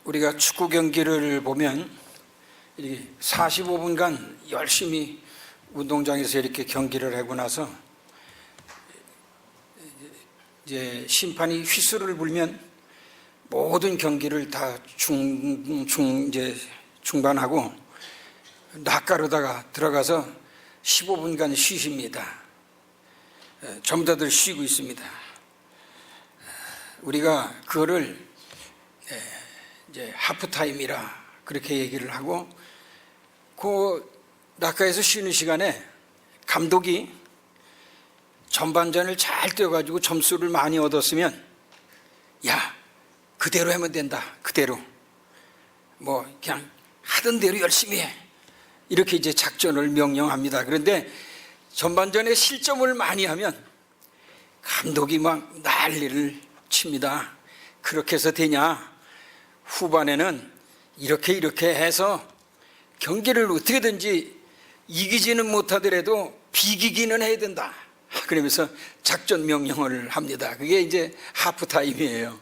우리가 축구 경기를 보면 이렇게 45분간 열심히 운동장에서 이렇게 경기를 하고 나서 이제 심판이 휘슬을 불면 모든 경기를 다 중반하고 낚아르다가 들어가서 15분간 쉬십니다. 전부 다들 쉬고 있습니다. 우리가 그거를 이제 하프타임이라 그렇게 얘기를 하고, 그 낚아에서 쉬는 시간에 감독이 전반전을 잘 뛰어가지고 점수를 많이 얻었으면, 야, 그대로 하면 된다. 그대로. 뭐 그냥 하던 대로 열심히 해. 이렇게 이제 작전을 명령합니다. 그런데 전반전에 실점을 많이 하면 감독이 막 난리를 칩니다. 그렇게 해서 되냐? 후반에는 이렇게 해서 경기를 어떻게든지 이기지는 못하더라도 비기기는 해야 된다. 그러면서 작전 명령을 합니다. 그게 이제 하프타임이에요.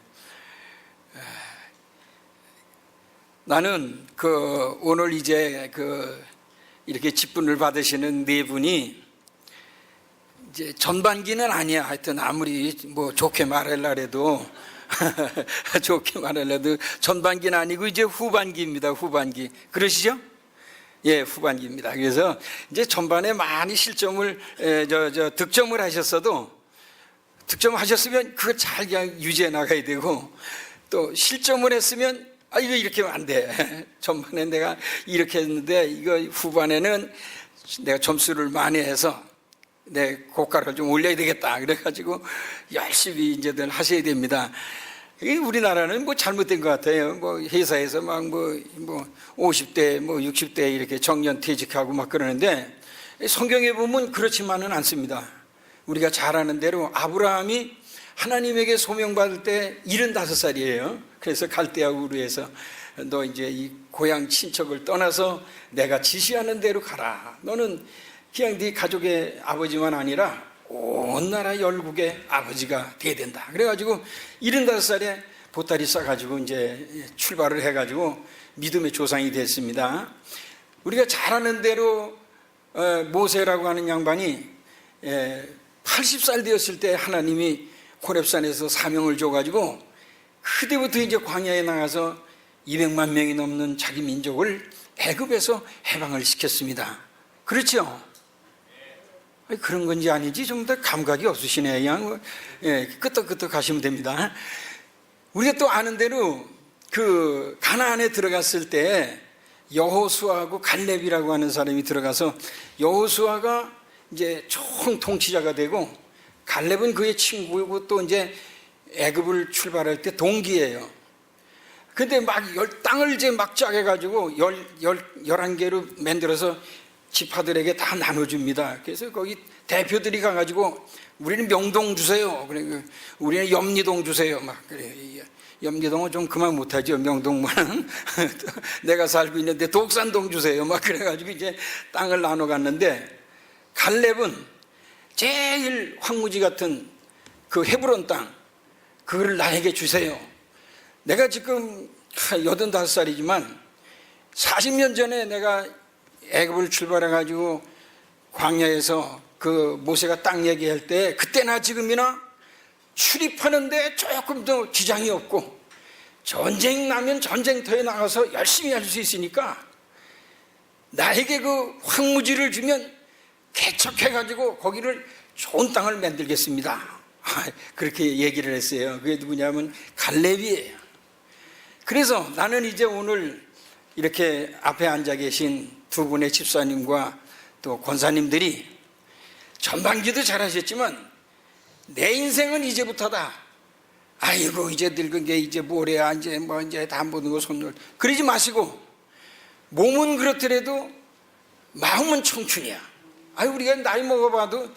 나는 오늘 이제 이렇게 직분을 받으시는 네 분이 이제 전반기는 아니야. 하여튼 아무리 뭐 좋게 말하려도 좋게 말하려도 전반기는 아니고 이제 후반기입니다. 후반기. 그러시죠? 예, 후반기입니다. 그래서 이제 전반에 많이 실점을 득점을 하셨어도, 득점하셨으면 그거 잘 그냥 유지해 나가야 되고, 또 실점을 했으면 이거 이렇게 하면 안 돼. 전반에 내가 이렇게 했는데 이거 후반에는 내가 점수를 많이 해서 내 고가를 좀 올려야 되겠다. 그래가지고 열심히 이제들 하셔야 됩니다. 우리나라는 뭐 잘못된 것 같아요. 뭐 회사에서 막 50대, 60대 이렇게 정년 퇴직하고 막 그러는데, 성경에 보면 그렇지만은 않습니다. 우리가 잘 아는 대로 아브라함이 하나님에게 소명받을 때 75살이에요. 그래서 갈대아 우르에서 너 이제 이 고향 친척을 떠나서 내가 지시하는 대로 가라. 너는 그냥 네 가족의 아버지만 아니라 온 나라 열국의 아버지가 돼야 된다. 그래가지고 75살에 보따리 싸가지고 이제 출발을 해가지고 믿음의 조상이 됐습니다. 우리가 잘 아는 대로 모세라고 하는 양반이 80살 되었을 때 하나님이 호렙산에서 사명을 줘가지고 그때부터 이제 광야에 나가서 200만 명이 넘는 자기 민족을 애굽에서 해방을 시켰습니다. 그렇죠? 그런 건지 아닌지 좀 더 감각이 없으시네. 그냥 끄떡끄떡 가시면 됩니다. 우리가 또 아는 대로 가나안에 들어갔을 때 여호수아하고 갈렙이라고 하는 사람이 들어가서, 여호수아가 이제 총 통치자가 되고 갈렙은 그의 친구고 또 이제 애굽을 출발할 때 동기예요. 근데 막 땅을 이제 막 짜게가지고 11개로 만들어서 지파들에게 다 나눠줍니다. 그래서 거기 대표들이 가가지고 우리는 명동 주세요. 그래, 우리는 염리동 주세요. 막 그래. 염리동은 좀 그만 못하죠. 명동만은 내가 살고 있는데 독산동 주세요. 막 그래가지고 이제 땅을 나눠 갔는데, 갈렙은 제일 황무지 같은 그 헤브론 땅, 그거를 나에게 주세요. 내가 지금 85살이지만 40년 전에 내가 애굽을 출발해가지고 광야에서 그 모세가 땅 얘기할 때 그때나 지금이나 출입하는데 조금 더 지장이 없고, 전쟁 나면 전쟁터에 나가서 열심히 할 수 있으니까 나에게 그 황무지를 주면 개척해가지고 거기를 좋은 땅을 만들겠습니다. 그렇게 얘기를 했어요. 그게 누구냐면 갈렙이에요. 그래서 나는 이제 오늘 이렇게 앞에 앉아 계신 두 분의 집사님과 또 권사님들이 전반기도 잘하셨지만 내 인생은 이제부터다. 아이고 이제 늙은 게 이제 뭐래야, 이제 다 모든 거 손을, 그러지 마시고, 몸은 그렇더라도 마음은 청춘이야. 우리가 나이 먹어봐도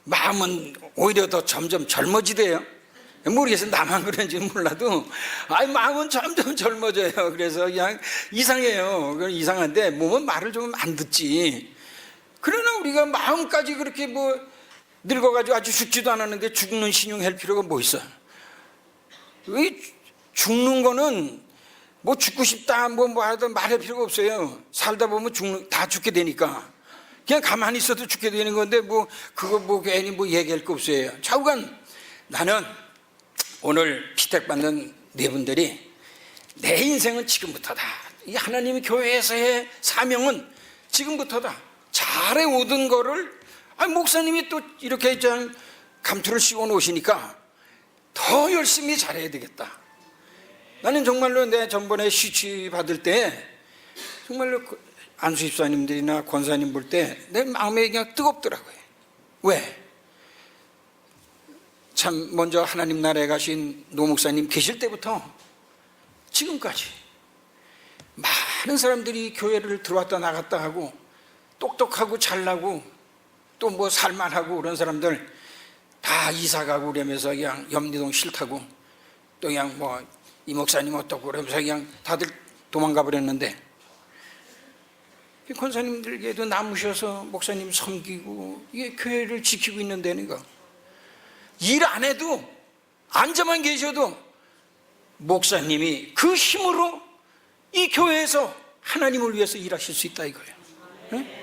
마음은 오히려 더 점점 젊어지대요. 모르겠어요. 나만 그런지는 몰라도 마음은 점점 젊어져요. 그래서 그냥 이상해요. 이상한데 몸은 말을 좀 안 듣지. 그러나 우리가 마음까지 그렇게 늙어가지고 아주 죽지도 않았는데 죽는 신용할 필요가 뭐 있어요? 죽는 거는 뭐 죽고 싶다 뭐 하든 말할 필요가 없어요. 살다 보면 다 죽게 되니까. 그냥 가만히 있어도 죽게 되는 건데 뭐 그거 뭐 괜히 뭐 얘기할 거 없어요. 좌우간 나는 오늘 피택받는 네 분들이 내 인생은 지금부터다. 이 하나님의 교회에서의 사명은 지금부터다. 잘해 오던 거를 목사님이 또 이렇게 좀 감투를 씌워 놓으시니까 더 열심히 잘해야 되겠다. 나는 정말로 내 전번에 시취 받을 때 정말로 안수 집사님들이나 권사님 볼 때 내 마음에 그냥 뜨겁더라고요. 왜? 참 먼저 하나님 나라에 가신 노 목사님 계실 때부터 지금까지 많은 사람들이 교회를 들어왔다 나갔다 하고 똑똑하고 잘나고 또 뭐 살만하고 그런 사람들 다 이사가고 그러면서 그냥 염리동 싫다고 또 그냥 뭐 이 목사님 어떻고 그러면서 그냥 다들 도망가 버렸는데 권사님들에게도 남으셔서 목사님 섬기고 이게 교회를 지키고 있는 데니까 일 안 해도 앉아만 계셔도 목사님이 그 힘으로 이 교회에서 하나님을 위해서 일하실 수 있다 이거예요. 네?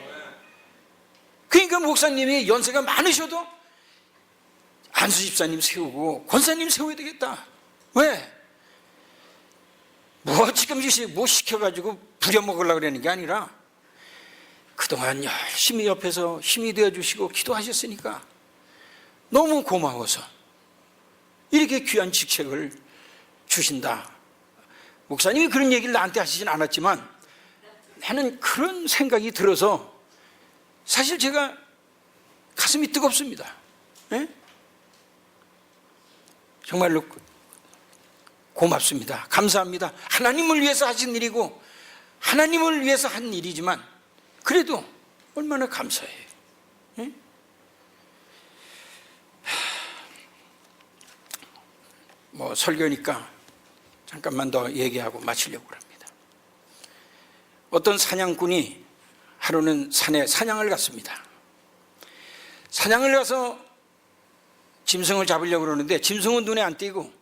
그러니까 목사님이 연세가 많으셔도 안수 집사님 세우고 권사님 세워야 되겠다. 왜? 뭐 지금 뭐 시켜가지고 부려먹으려고 그러는 게 아니라 그동안 열심히 옆에서 힘이 되어주시고 기도하셨으니까 너무 고마워서 이렇게 귀한 직책을 주신다. 목사님이 그런 얘기를 나한테 하시진 않았지만 나는 그런 생각이 들어서 사실 제가 가슴이 뜨겁습니다. 네? 정말로 고맙습니다. 감사합니다. 하나님을 위해서 하신 일이고 하나님을 위해서 한 일이지만 그래도 얼마나 감사해요. 네? 뭐 설교니까 잠깐만 더 얘기하고 마치려고 합니다. 어떤 사냥꾼이 하루는 산에 사냥을 갔습니다. 사냥을 가서 짐승을 잡으려고 그러는데 짐승은 눈에 안 띄고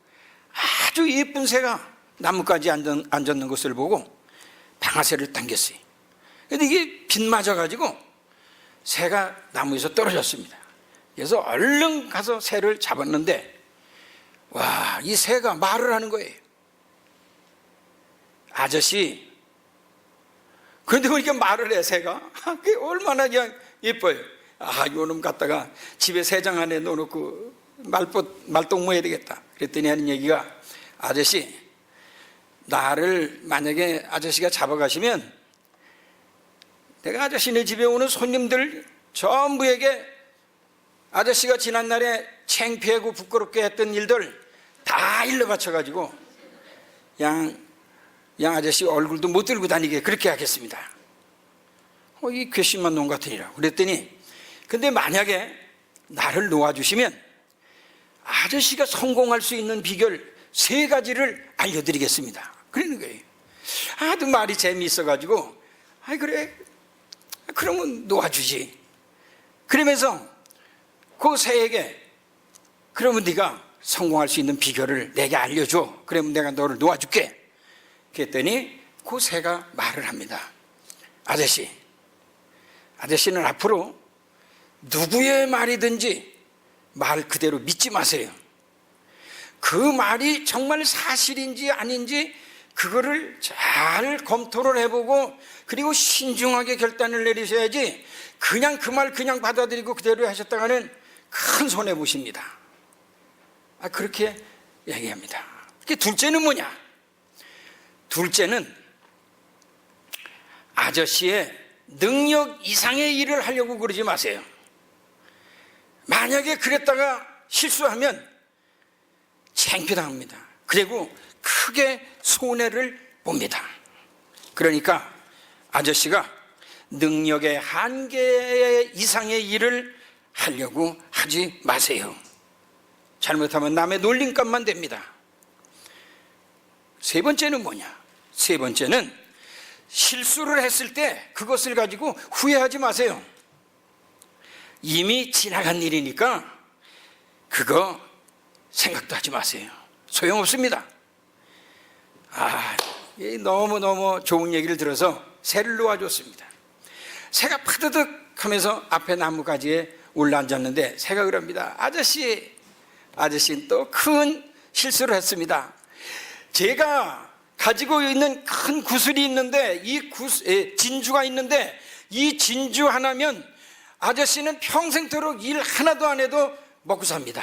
아주 예쁜 새가 나뭇가지에 앉았는 것을 보고 방아쇠를 당겼어요. 그런데 이게 빗 맞아가지고 새가 나무에서 떨어졌습니다. 그래서 얼른 가서 새를 잡았는데 와, 이 새가 말을 하는 거예요. 아저씨, 그런데 보니까 말을 해, 새가. 그게 얼마나 그냥 예뻐요. 요놈 갖다가 집에 새장 안에 넣어놓고 말똥 해야 되겠다. 그랬더니 하는 얘기가 아저씨, 나를 만약에 아저씨가 잡아가시면 내가 아저씨네 집에 오는 손님들 전부에게 아저씨가 지난날에 창피하고 부끄럽게 했던 일들 다 일러 바쳐가지고 양 아저씨 얼굴도 못 들고 다니게 그렇게 하겠습니다. 이 괘씸한 놈 같으니라. 그랬더니 근데 만약에 나를 놓아주시면 아저씨가 성공할 수 있는 비결 3가지를 알려드리겠습니다. 그러는 거예요. 아주 말이 재미있어가지고 그래 그러면 놓아주지. 그러면서 그 새에게 그러면 네가 성공할 수 있는 비결을 내게 알려줘. 그러면 내가 너를 놓아줄게. 그랬더니 그 새가 말을 합니다. 아저씨는 앞으로 누구의 말이든지 말 그대로 믿지 마세요. 그 말이 정말 사실인지 아닌지 그거를 잘 검토를 해보고 그리고 신중하게 결단을 내리셔야지 그냥 그 말 그냥 받아들이고 그대로 하셨다가는 큰 손해보십니다. 그렇게 얘기합니다. 둘째는 뭐냐? 둘째는 아저씨의 능력 이상의 일을 하려고 그러지 마세요. 만약에 그랬다가 실수하면 창피당합니다. 그리고 크게 손해를 봅니다. 그러니까 아저씨가 능력의 한계 이상의 일을 하려고 하지 마세요. 잘못하면 남의 놀림감만 됩니다. 3번째는 뭐냐? 3번째는 실수를 했을 때 그것을 가지고 후회하지 마세요. 이미 지나간 일이니까 그거 생각도 하지 마세요. 소용없습니다. 너무너무 좋은 얘기를 들어서 새를 놓아줬습니다. 새가 파드득 하면서 앞에 나무가지에 올라앉았는데 새가 그럽니다. 아저씨는 또 큰 실수를 했습니다. 제가 가지고 있는 큰 구슬이 있는데 진주가 있는데 이 진주 하나면 아저씨는 평생토록 일 하나도 안 해도 먹고 삽니다.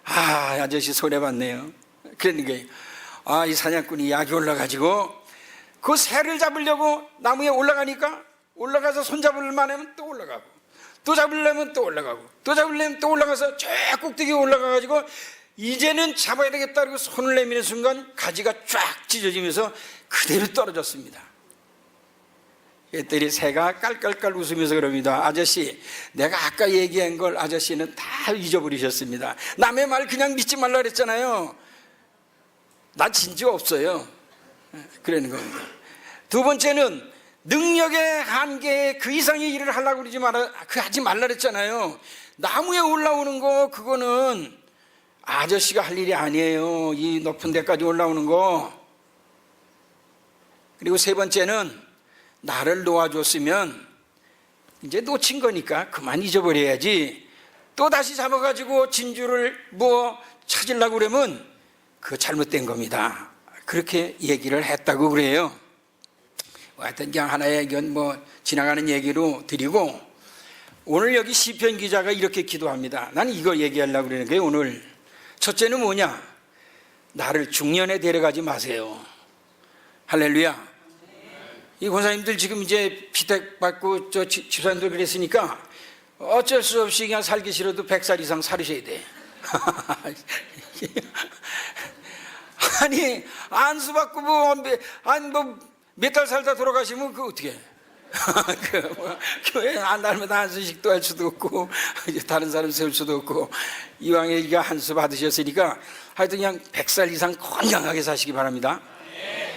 아저씨 손해봤네요. 그러니까 이 사냥꾼이 약이 올라가지고 그 새를 잡으려고 나무에 올라가니까 올라가서 손잡을만 하면 또 올라가고 또 잡으려면 또 올라가고 또 잡으려면 또 올라가서 저 꼭대기에 올라가가지고 이제는 잡아야 되겠다 그러고 손을 내미는 순간 가지가 쫙 찢어지면서 그대로 떨어졌습니다. 그랬더니 새가 깔깔깔 웃으면서 그럽니다. 아저씨, 내가 아까 얘기한 걸 아저씨는 다 잊어버리셨습니다. 남의 말 그냥 믿지 말라 그랬잖아요. 난 진짜 없어요. 그러는 겁니다. 두 번째는 능력의 한계에 그 이상의 일을 하려고 하지 말라 그랬잖아요. 나무에 올라오는 거 그거는 아저씨가 할 일이 아니에요. 이 높은 데까지 올라오는 거. 그리고 세 번째는 나를 놓아줬으면 이제 놓친 거니까 그만 잊어버려야지. 또 다시 잡아가지고 진주를 찾으려고 그러면 그거 잘못된 겁니다. 그렇게 얘기를 했다고 그래요. 하여튼 그냥 하나의 지나가는 얘기로 드리고, 오늘 여기 시편 기자가 이렇게 기도합니다. 나는 이거 얘기하려고 그러는 거예요. 오늘 첫째는 뭐냐? 나를 중년에 데려가지 마세요. 할렐루야. 이 권사님들 지금 이제 피택 받고 집사님들 그랬으니까 어쩔 수 없이 그냥 살기 싫어도 100살 이상 살으셔야 돼. 아니 안수 받고 몇 달 살다 돌아가시면 그거 어떻게 해? 교회 안 다니면 한수식도 할 수도 없고 다른 사람 세울 수도 없고 이왕에 이가 한수 받으셨으니까 하여튼 그냥 100살 이상 건강하게 사시기 바랍니다.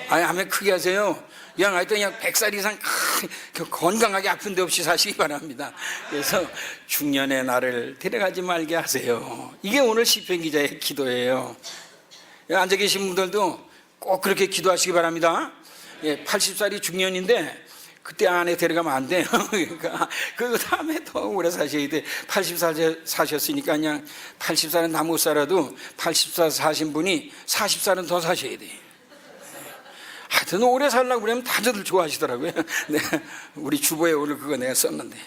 아니 하면 크게 하세요. 하여튼 그냥 100살 이상 건강하게 아픈 데 없이 사시기 바랍니다. 그래서 중년의 나를 데려가지 말게 하세요. 이게 오늘 시편 기자의 기도예요. 앉아 계신 분들도 꼭 그렇게 기도하시기 바랍니다. 80살이 중년인데 그때 안에 데려가면 안 돼요. 그러니까 그 다음에 더 오래 사셔야 돼. 80살 사셨으니까 그냥 80살은 다 못 살아도 80살 사신 분이 40살은 더 사셔야 돼. 하여튼 오래 살려고 그러면 다들 좋아하시더라고요. 네, 우리 주보에 오늘 그거 내가 썼는데.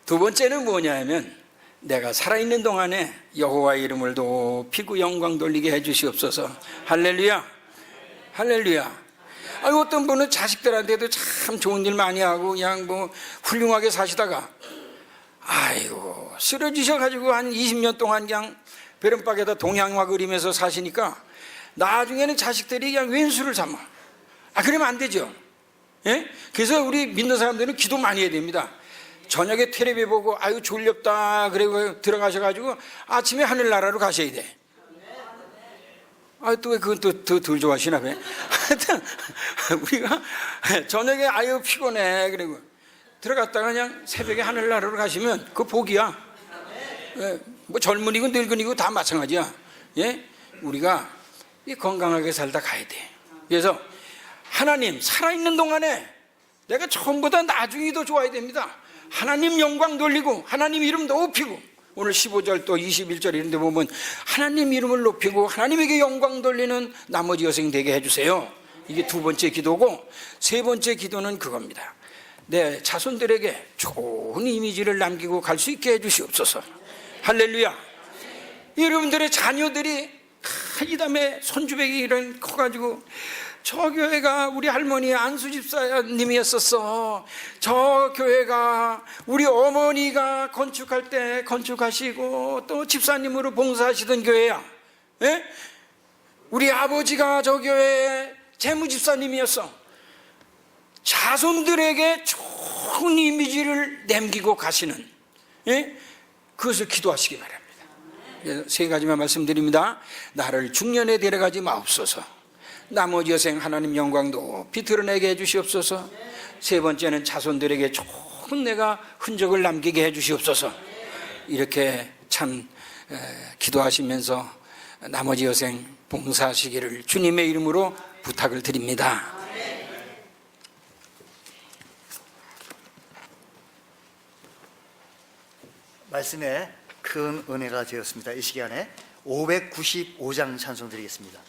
두 번째는 뭐냐면 내가 살아있는 동안에 여호와의 이름을 높이고 영광 돌리게 해주시옵소서. 할렐루야. 할렐루야. 어떤 분은 자식들한테도 참 좋은 일 많이 하고 그냥 훌륭하게 사시다가 쓰러지셔가지고 한 20년 동안 그냥 베른박에다 동양화 그리면서 사시니까 나중에는 자식들이 그냥 왼수를 삼아. 그러면 안 되죠. 예? 그래서 우리 믿는 사람들은 기도 많이 해야 됩니다. 저녁에 텔레비 보고 졸렵다 그리고 들어가셔가지고 아침에 하늘나라로 가셔야 돼. 또 왜 그건 또 덜 좋아하시나 봐. 하여튼 우리가 저녁에 피곤해 그리고 들어갔다가 그냥 새벽에 하늘나라로 가시면 그 복이야. 젊은이고 늙은이고 다 마찬가지야. 예? 우리가 건강하게 살다 가야 돼. 그래서 하나님 살아있는 동안에 내가 처음보다 나중이 더 좋아야 됩니다. 하나님 영광 돌리고 하나님 이름 높이고, 오늘 15절 또 21절 이런 데 보면 하나님 이름을 높이고 하나님에게 영광 돌리는 나머지 여생 되게 해주세요. 이게 두 번째 기도고, 세 번째 기도는 그겁니다. 내 자손들에게 좋은 이미지를 남기고 갈 수 있게 해주시옵소서. 할렐루야. 여러분들의 자녀들이 이 다음에 손주백이 이런 커가지고 저 교회가 우리 할머니 안수 집사님이었었어. 저 교회가 우리 어머니가 건축할 때 건축하시고 또 집사님으로 봉사하시던 교회야. 예? 우리 아버지가 저 교회의 재무집사님이었어. 자손들에게 좋은 이미지를 남기고 가시는, 예? 그것을 기도하시기 바랍니다. 세 가지만 말씀드립니다. 나를 중년에 데려가지 마옵소서. 나머지 여생 하나님 영광 높이 드러내게 해주시옵소서. 세 번째는 자손들에게 좋은 내가 흔적을 남기게 해주시옵소서. 이렇게 참 기도하시면서 나머지 여생 봉사하시기를 주님의 이름으로 부탁을 드립니다. 말씀에 큰 은혜가 되었습니다. 이 시간에 595장 찬송 드리겠습니다.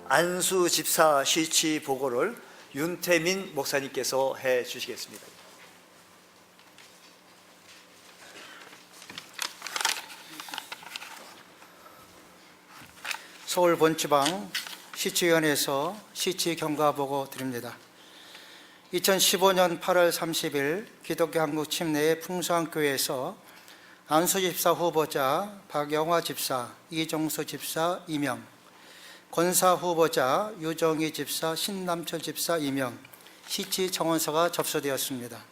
안수 집사 시치 보고를 윤태민 목사님께서 해 주시겠습니다. 서울 본지방 시치위원회에서 시치 경과 보고 드립니다. 2015년 8월 30일 기독교 한국 침례의 풍수한교회에서 안수 집사 후보자 박영화 집사, 이종수 집사 임명, 권사 후보자 유정희 집사, 신남철 집사 임명, 시치 청원서가 접수되었습니다.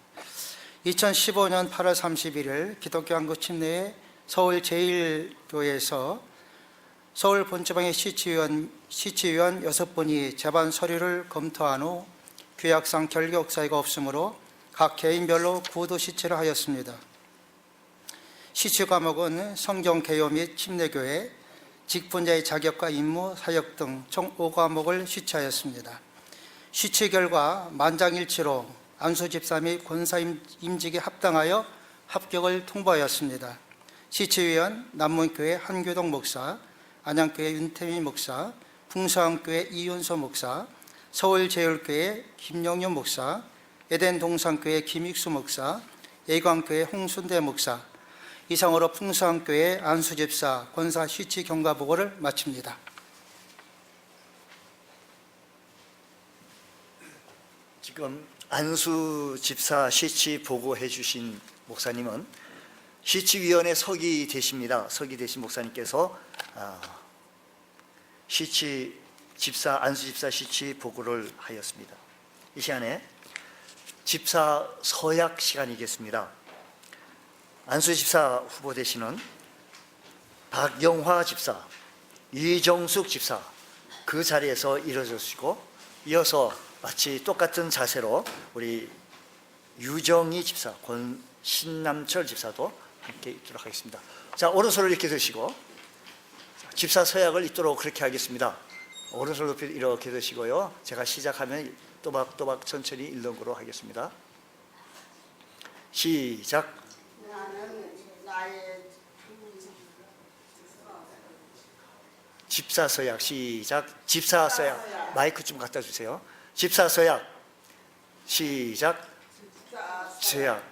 2015년 8월 31일 기독교 한국 침례의 서울 제1교회에서 서울 본지방의 시치위원 6분이 재반 서류를 검토한 후 규약상 결격 사유가 없으므로 각 개인별로 구두 시치를 하였습니다. 시치 과목은 성경 개요 및 침례교회, 직분자의 자격과 임무, 사역 등 총 5과목을 시치하였습니다. 시치 결과 만장일치로 안수 집사 및 권사 임직에 합당하여 합격을 통보하였습니다. 시치위원 남문교회 한교동 목사, 안양교회 윤태민 목사, 풍성교회 이윤서 목사, 서울제율교회 김영윤 목사, 에덴 동산교회 김익수 목사, 예광교회 홍순대 목사, 이상으로 풍성교회 안수집사 권사 시치 경과 보고를 마칩니다. 지금 안수 집사 시치 보고해 주신 목사님은 시치위원회 서기 되십니다. 서기 되신 목사님께서 시치 집사 안수 집사 시치 보고를 하였습니다. 이 시간에 집사 서약 시간이겠습니다. 안수 집사 후보 되시는 박영화 집사, 이정숙 집사 그 자리에서 일어서시고 이어서 마치 똑같은 자세로 우리 유정희 집사, 신남철 집사도 함께 있도록 하겠습니다. 자, 오른손을 이렇게 드시고 집사 서약을 읽도록 그렇게 하겠습니다. 오른손을 이렇게 드시고요. 제가 시작하면 또박또박 천천히 읽는 거로 하겠습니다. 시작. 나는 나의 집사 서약 시작. 집사 서약 마이크 좀 갖다 주세요. 집사 서약 시작. 서약.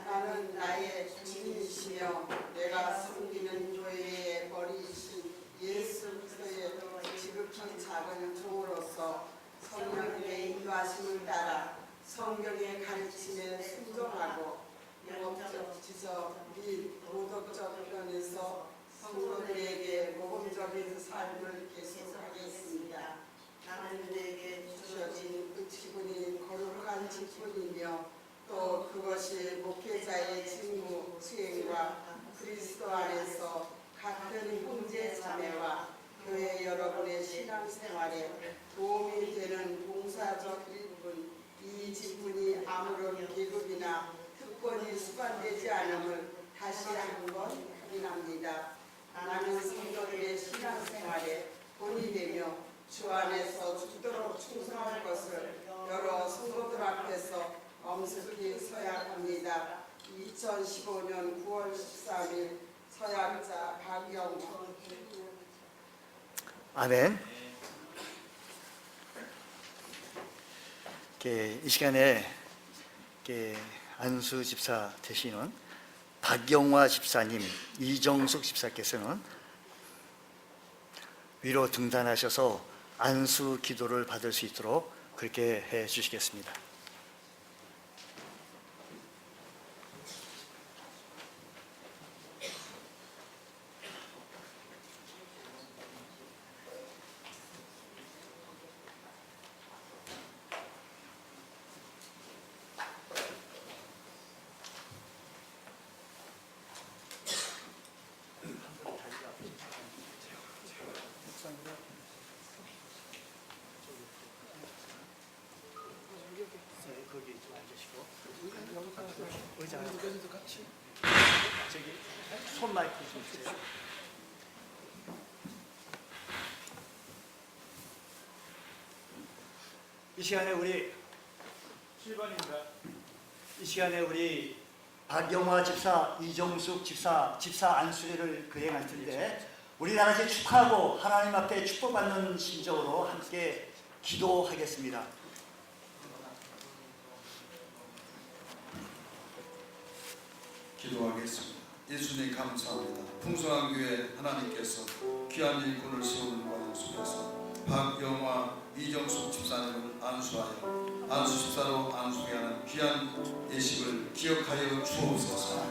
나는 나의 주님이시며 내가 섬기는 교회에 버리신 예수 그리스도의 지극히 작은 종으로서 성령의 인도하심을 따라 성경의 가르침에 순종하고 영업적 지적 및 도덕적 면에서 성도들에게 모범적인 삶을 계속하겠습니다. 나는 내게 주어진 그 직분이 거룩한 직분이며 또 그것이 목회자의 직무 수행과 그리스도 안에서 같은 형제 자매와 교회 여러분의 신앙생활에 도움이 되는 봉사적 일부분, 이 직분이 아무런 계급이나 특권이 수반되지 않음을 다시 한번 확인합니다. 나는 성도들의 신앙생활에 본이 되며 주 안에서 죽도록 충성할 것을 여러 성도들 앞에서 엄숙히 서약합니다. 2015년 9월 13일 서약자 박영원. 아멘. 이 시간에 안수 집사 되시는 박영화 집사님, 이정숙 집사께서는 위로 등단하셔서 안수 기도를 받을 수 있도록 그렇게 해 주시겠습니다. 거기 좀 앉으시고 의자 저기 손 마이크 좀 주세요. 이 시간에 우리 7번입니다. 이 시간에 우리 박영화 집사, 이정숙 집사 안수례를 거행할 텐데 우리 다 같이 축하하고 하나님 앞에 축복받는 심정으로 함께 기도하겠습니다. 기도하겠습니다. 예수님 감사합니다. 풍성한 교회 하나님께서 귀한 일꾼을 세우는 과정 속에서 박영화, 이정숙 집사님을 안수하여 안수 집사로 안수하게 하는 귀한 예식을 기억하여 주옵소서.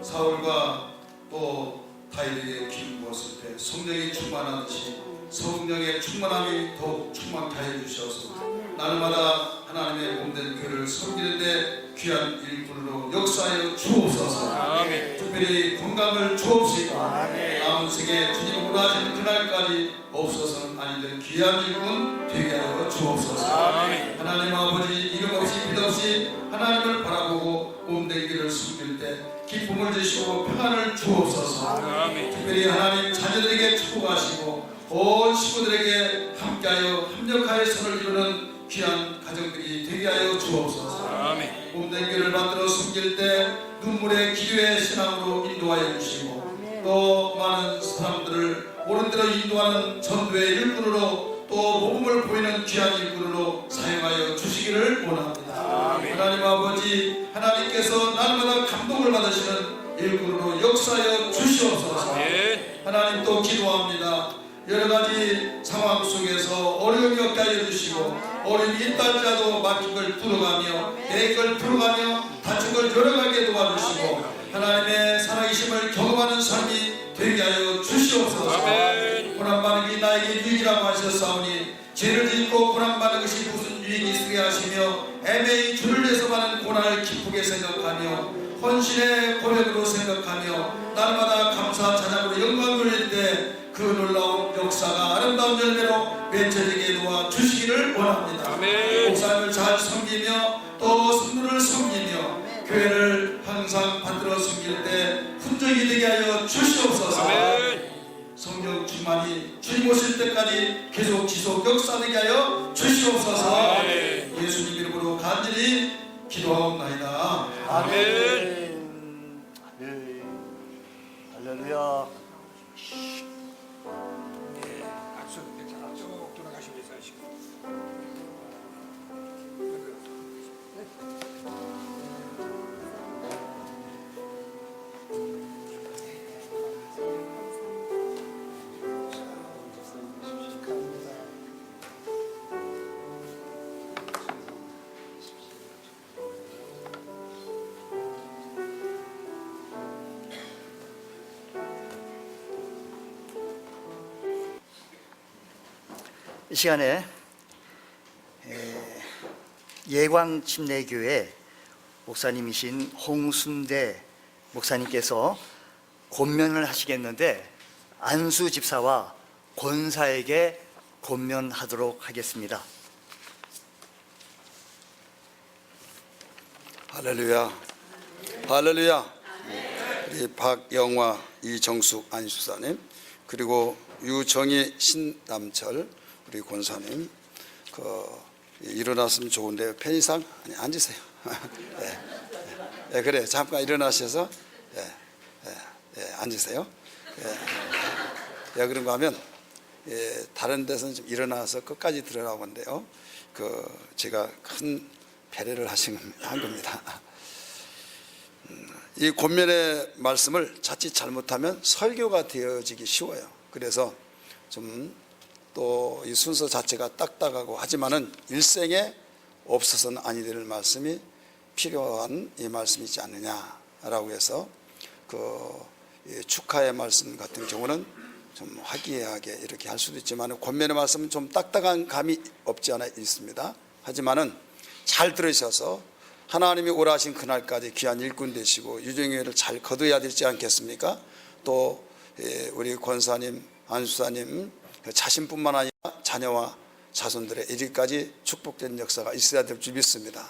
사울과 또 다윗에게 기름 부었을 때 성령이 충만하듯이 성령의 충만함이 더욱 충만케 하여 주셔서 날마다 하나님의 몸된 교회를 섬기는데 귀한 일꾼으로 역사하여 주옵소서. 특별히 건강을 주옵시고 남은 생에 주님 원하시는 그날까지 없어서는 아니된 귀한 일꾼 되게 하여 주옵소서. 하나님 아버지 이름 없이 빛 없이 하나님을 바라보고 몸된 길을 숨길 때 기쁨을 주시고 평안을 주옵소서. 특별히 하나님 자녀들에게 축복하시고 온 식구들에게 함께하여 합력하여 선을 이루는 귀한 가정들이 되게 하여 주옵소서. 몸된 길을 만들어 숨길 때 눈물의 기도의 신앙으로 인도하여 주시고 또 많은 사람들을 옳은 대로 인도하는 전도의 일꾼으로 또 모범을 보이는 귀한 일꾼으로 사용하여 주시기를 원합니다. 하나님 아버지 하나님께서 날마다 감동을 받으시는 일꾼으로 역사하여 주시옵소서. 하나님 또 기도합니다. 여러가지 상황 속에서 어려움이 없게 하여 주시고 어려움이 있다 할지라도 막힌 걸 풀어가며 내 걸 풀어가며 다친 걸 열어가게 도와주시고 하나님의 살아계심을 경험하는 삶이 되게 하여 주시옵소서. 고난받는 게 나에게 유익이라고 하셨사오니 죄를 짓고 고난받는 것이 무슨 유익이 있으게 하시며 애매히 주를 위해서 받는 고난을 기쁘게 생각하며 헌신의 고백으로 생각하며 날마다 감사 찬양으로 영광 돌릴 때 그 놀라운 역사가 아름다운 열매로 맺혀지게 도와주시기를 원합니다. 목사님을 잘 섬기며 또 성도를 섬기며 교회를 항상 받들어 섬길 때 훈적이 되게 하여 주시옵소서. 성령 충만이 주님 오실 때까지 계속 지속 역사되게 하여 주시옵소서. 예수님 이름으로 간절히 기도하옵나이다. 아멘. 할렐루야. 쭉 돌아가시고 계시고. 이 시간에 예광침례교회 목사님이신 홍순대 목사님께서 권면을 하시겠는데 안수 집사와 권사에게 권면하도록 하겠습니다. 할렐루야. 할렐루야. 우리 박영화, 이정숙 안수사님, 그리고 유정희, 신남철 우리 권사님, 일어났으면 좋은데 편의상 아니, 앉으세요. 예, 그래 잠깐 일어나셔서 앉으세요. 그런가 하면 다른 데서는 좀 일어나서 끝까지 들어가본데요. 제가 큰 배려를 한 겁니다. 이 권면의 말씀을 자칫 잘못하면 설교가 되어지기 쉬워요. 그래서 좀 또 이 순서 자체가 딱딱하고 하지만은 일생에 없어서는 아니 될 말씀이 필요한 이 말씀이지 않느냐라고 해서 축하의 말씀 같은 경우는 좀 화기애애하게 이렇게 할 수도 있지만 권면의 말씀은 좀 딱딱한 감이 없지 않아 있습니다. 하지만은 잘 들으셔서 하나님이 오라 하신 그날까지 귀한 일꾼 되시고 유정회를 잘 거둬야 되지 않겠습니까? 또 우리 권사님, 안수사님 자신뿐만 아니라 자녀와 자손들의 이르기까지 축복된 역사가 있어야 될 줄 믿습니다.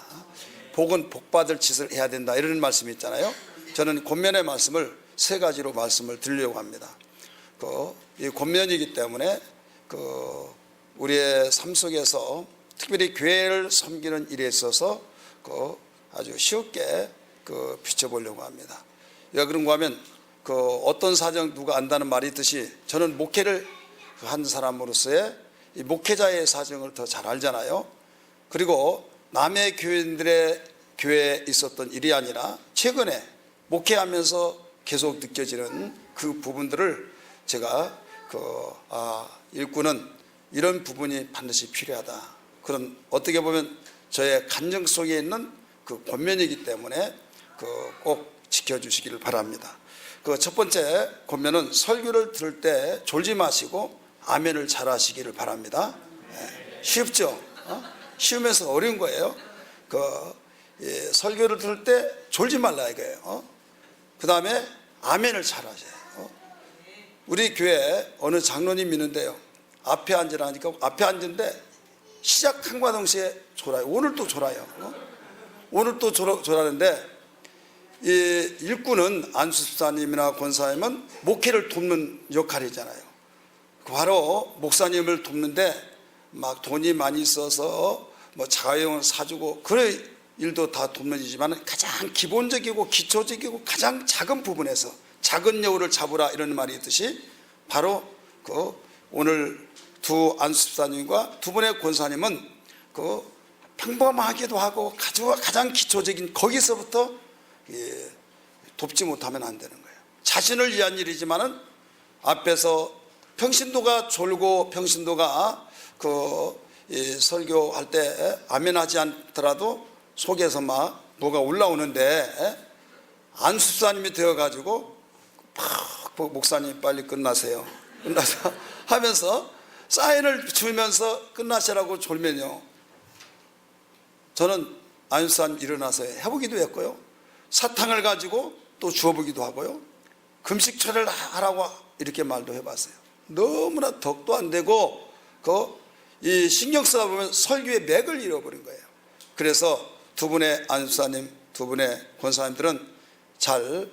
복은 복받을 짓을 해야 된다 이런 말씀이 있잖아요. 저는 권면의 말씀을 세 가지로 말씀을 드리려고 합니다. 이 권면이기 때문에 우리의 삶 속에서 특별히 교회를 섬기는 일에 있어서 아주 쉽게 비춰보려고 합니다. 왜 그런가 하면 어떤 사정 누가 안다는 말이 있듯이 저는 목회를 한 사람으로서의 이 목회자의 사정을 더 잘 알잖아요. 그리고 남의 교인들의 교회에 있었던 일이 아니라 최근에 목회하면서 계속 느껴지는 그 부분들을 제가 일꾼은 이런 부분이 반드시 필요하다. 그런 어떻게 보면 저의 감정 속에 있는 그 권면이기 때문에 꼭 지켜주시기를 바랍니다. 첫 번째 권면은 설교를 들을 때 졸지 마시고 아멘을 잘 하시기를 바랍니다. 쉽죠? 쉬우면서 어려운 거예요. 설교를 들을 때 졸지 말라 이거예요. 그 다음에 아멘을 잘 하셔요. 우리 교회 어느 장로님 있는데요. 앞에 앉으라니까 앞에 앉은데 시작한과 동시에 졸아요. 오늘 또 졸아요. 오늘 또 졸았는데 이 일꾼은 안수집사님이나 권사님은 목회를 돕는 역할이잖아요. 바로 목사님을 돕는데 막 돈이 많이 있어서 뭐 자가용을 사주고 그런 일도 다 돕는 일이지만 가장 기본적이고 기초적이고 가장 작은 부분에서 작은 여우를 잡으라 이런 말이 있듯이 바로 오늘 두 안수집사님과 두 분의 권사님은 평범하기도 하고 가장 기초적인 거기서부터 돕지 못하면 안 되는 거예요. 자신을 위한 일이지만은 앞에서 평신도가 졸고 평신도가 설교할 때 아멘하지 않더라도 속에서 막 뭐가 올라오는데 안수사님이 되어가지고 목사님 빨리 끝나세요. 끝나서 하면서 사인을 주면서 끝나시라고 졸면요. 저는 안수사님 일어나서 해보기도 했고요. 사탕을 가지고 또 주워보기도 하고요. 금식철을 하라고 이렇게 말도 해봤어요. 너무나 덕도 안 되고 이 신경 쓰다 보면 설교의 맥을 잃어버린 거예요. 그래서 두 분의 안수사님, 두 분의 권사님들은 잘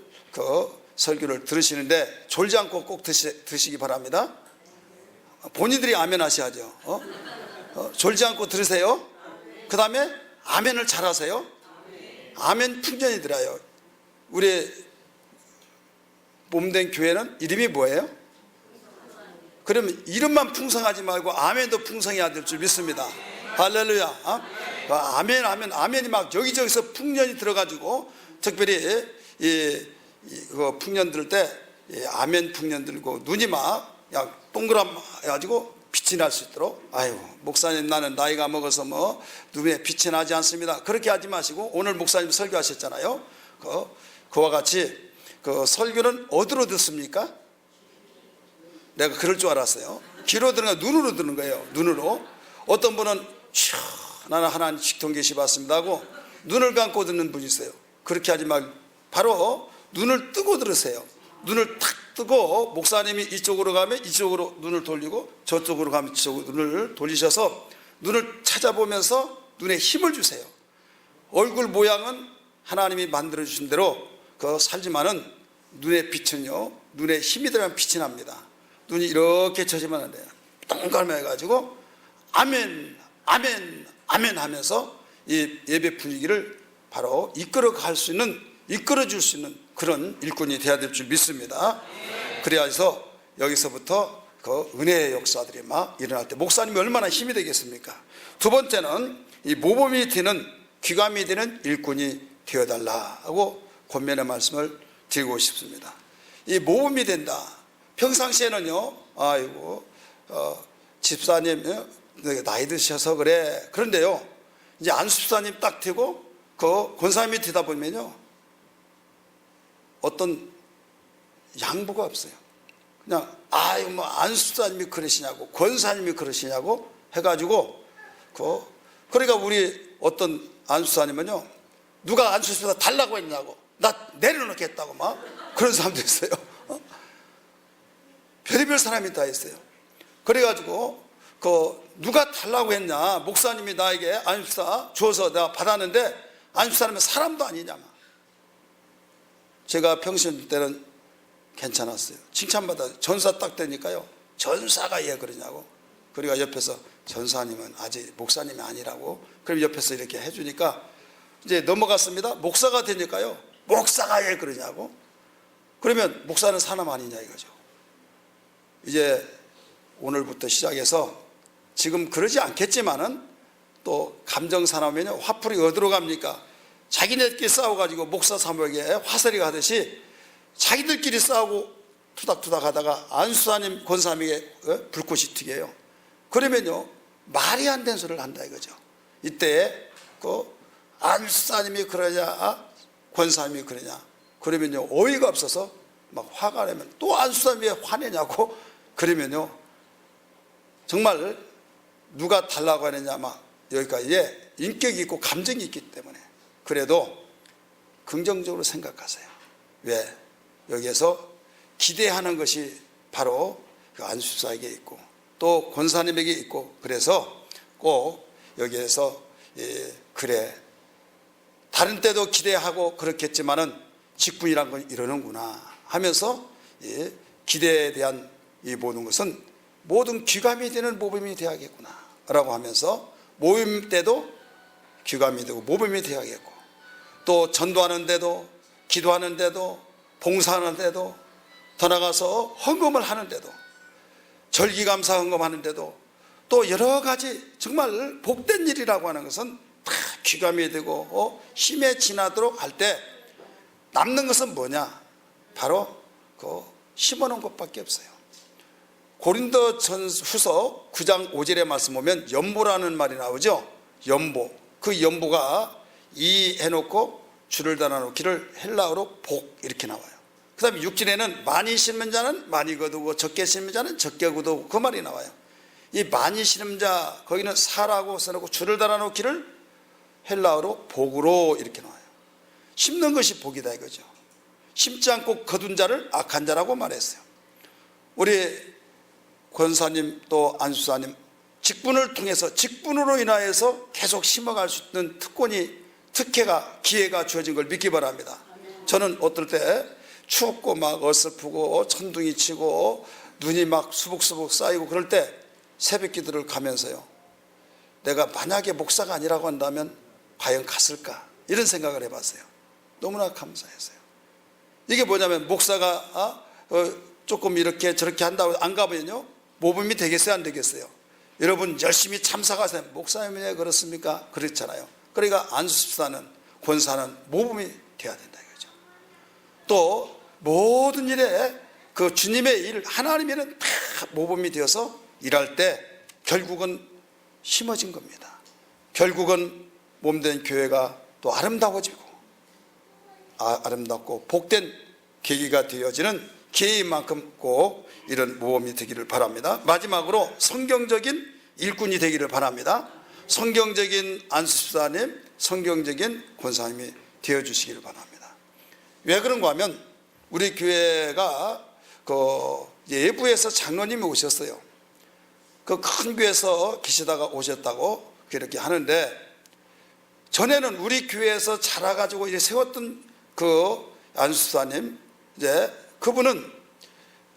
설교를 들으시는데 졸지 않고 꼭 드시기 바랍니다. 본인들이 아멘 하셔야죠. 졸지 않고 들으세요. 그 다음에 아멘을 잘 하세요. 아멘 풍년이 들어요. 우리 몸된 교회는 이름이 뭐예요? 그러면 이름만 풍성하지 말고 아멘도 풍성해야 될 줄 믿습니다. 할렐루야. 아멘 하면 아멘이 막 여기저기서 풍년이 들어가지고 특별히 그 풍년 들 때 아멘 풍년 들고 눈이 막 동그랗 해가지고 빛이 날 수 있도록 아유 목사님 나는 나이가 먹어서 뭐 눈에 빛이 나지 않습니다. 그렇게 하지 마시고 오늘 목사님 설교하셨잖아요. 그와 같이 설교는 어디로 듣습니까? 내가 그럴 줄 알았어요. 귀로 듣는 거 눈으로 듣는 거예요. 눈으로. 어떤 분은 나는 하나님 직통 계시 받습니다 하고 눈을 감고 듣는 분이 있어요. 그렇게 하지 말고 바로 눈을 뜨고 들으세요. 눈을 탁 뜨고 목사님이 이쪽으로 가면 이쪽으로 눈을 돌리고 저쪽으로 가면 저쪽으로 눈을 돌리셔서 눈을 찾아보면서 눈에 힘을 주세요. 얼굴 모양은 하나님이 만들어주신 대로 살지만은 눈의 빛은요, 눈에 힘이 들어가면 빛이 납니다. 눈이 이렇게 젖으면 안 돼요. 동그라미 해가지고 아멘 아멘 아멘 하면서 이 예배 분위기를 바로 이끌어 줄 수 있는 그런 일꾼이 되어야 될 줄 믿습니다. 그래야서 여기서부터 그 은혜의 역사들이 막 일어날 때 목사님이 얼마나 힘이 되겠습니까? 두 번째는 이 모범이 되는, 귀감이 되는 일꾼이 되어달라고 권면의 말씀을 드리고 싶습니다. 이 모범이 된다. 평상시에는요, 아이고 집사님 나이 드셔서 그래. 그런데요, 이제 안수집사님 딱 되고 그 권사님이 되다 보면요, 어떤 양보가 없어요. 그냥 아유 뭐 안수사님이 그러시냐고 권사님이 그러시냐고 해가지고 그러니까 우리 어떤 안수사님은요, 누가 안수사 달라고 했냐고 나 내려놓겠다고 막 그런 사람도 있어요. 별의별 사람이 다 있어요. 그래가지고 누가 달라고 했냐, 목사님이 나에게 안수사 줘서 내가 받았는데 안수사님은 사람도 아니냐 막. 제가 평신 때는 괜찮았어요. 칭찬받아 전사 딱 되니까요, 전사가 왜 그러냐고. 그러니까 옆에서 전사님은 아직 목사님이 아니라고. 그럼 옆에서 이렇게 해주니까 이제 넘어갔습니다. 목사가 되니까요, 목사가 왜 그러냐고. 그러면 목사는 사람 아니냐 이거죠. 이제 오늘부터 시작해서 지금 그러지 않겠지만은 또 감정 사나우면 화풀이 어디로 갑니까? 자기네들끼리 싸워가지고 목사 사모에게 화살이 가듯이 자기들끼리 싸우고 투닥투닥 하다가 안수사님 권사님에게 불꽃이 튀겨요. 그러면요, 말이 안 되는 소리를 한다 이거죠. 이때 안수사님이 그러냐 권사님이 그러냐 그러면요, 어이가 없어서 막 화가 나면 또 안수사님이 왜 화내냐고 그러면요, 정말 누가 달라고 하느냐 막 여기까지에 인격이 있고 감정이 있기 때문에. 그래도 긍정적으로 생각하세요. 왜? 여기에서 기대하는 것이 바로 그 안수사에게 있고 또 권사님에게 있고, 그래서 꼭 여기에서 그래 다른 때도 기대하고 그렇겠지만은 직분이란 건 이러는구나 하면서 기대에 대한 이 모든 것은 모든 귀감이 되는 모범이 되어야겠구나 라고 하면서 모임 때도 귀감이 되고 모범이 되어야겠고, 또 전도하는데도 기도하는데도 봉사하는데도 더 나가서 헌금을 하는데도 절기감사 헌금하는데도 또 여러 가지 정말 복된 일이라고 하는 것은 다 귀감이 되고 힘에 지나도록 할 때 남는 것은 뭐냐? 바로 심어놓은 것밖에 없어요. 고린도전후서 9장 5절의 말씀 보면 연보라는 말이 나오죠. 연보. 그 연보가 이 해놓고 줄을 달아놓기를 헬라어로 복 이렇게 나와요. 그 다음에 6절에는 많이 심는 자는 많이 거두고 적게 심는 자는 적게 거두고 그 말이 나와요. 이 많이 심는 자 거기는 사라고 써놓고 줄을 달아놓기를 헬라어로 복으로 이렇게 나와요. 심는 것이 복이다 이거죠. 심지 않고 거둔 자를 악한 자라고 말했어요. 우리 권사님 또 안수사님 직분을 통해서 직분으로 인하여서 계속 심어갈 수 있는 특혜가 기회가 주어진 걸 믿기 바랍니다. 저는 어떨 때 춥고 막 어설프고 천둥이 치고 눈이 막 수북수북 쌓이고 그럴 때 새벽 기도를 가면서요, 내가 만약에 목사가 아니라고 한다면 과연 갔을까 이런 생각을 해봤어요. 너무나 감사했어요. 이게 뭐냐면 목사가 조금 이렇게 저렇게 한다고 안 가면요 모범이 되겠어요 안 되겠어요? 여러분 열심히 참석하세요. 목사님이 왜 그렇습니까? 그렇잖아요. 그러니까 안수집사는 권사는 모범이 되어야 된다 이거죠. 또 모든 일에 그 주님의 일 하나님의 일은 다 모범이 되어서 일할 때 결국은 심어진 겁니다. 결국은 몸된 교회가 또 아름다워지고 아름답고 복된 계기가 되어지는 기회인 만큼 꼭 이런 모범이 되기를 바랍니다. 마지막으로 성경적인 일꾼이 되기를 바랍니다. 성경적인 안수집사님, 성경적인 권사님이 되어주시기를 바랍니다. 왜 그런가 하면 우리 교회가 그 예부에서 장로님이 오셨어요. 그 큰 교회에서 계시다가 오셨다고 그렇게 하는데, 전에는 우리 교회에서 자라가지고 이제 세웠던 그 안수사님, 이제 그분은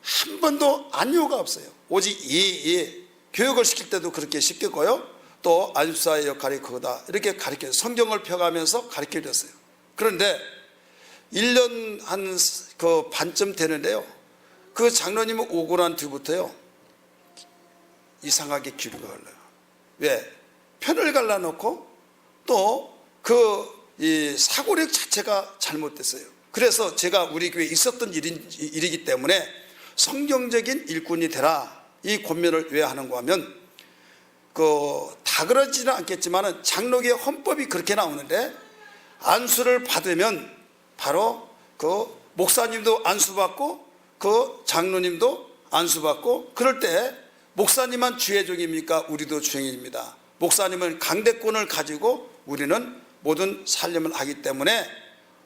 한 번도 안요가 없어요. 오직 이 교육을 시킬 때도 그렇게 시켰고요. 또 안수사의 역할이 그거다 이렇게 가르쳐, 성경을 펴가면서 가르쳐 줬어요. 그런데 1년 한 그 반쯤 되는데요, 그 장로님이 오고 난 뒤부터요 이상하게 기류가 흘러요. 왜? 편을 갈라놓고 또 이 사고력 자체가 잘못됐어요. 그래서 제가 우리 교회에 있었던 일이기 때문에 성경적인 일꾼이 되라, 이 권면을 왜 하는가 하면, 다 그러지는 않겠지만 장로교의 헌법이 그렇게 나오는데, 안수를 받으면 바로 그 목사님도 안수받고 그 장로님도 안수받고, 그럴 때 목사님만 주의종입니까? 우리도 주의종입니다. 목사님은 강대권을 가지고 우리는 모든 살림을 하기 때문에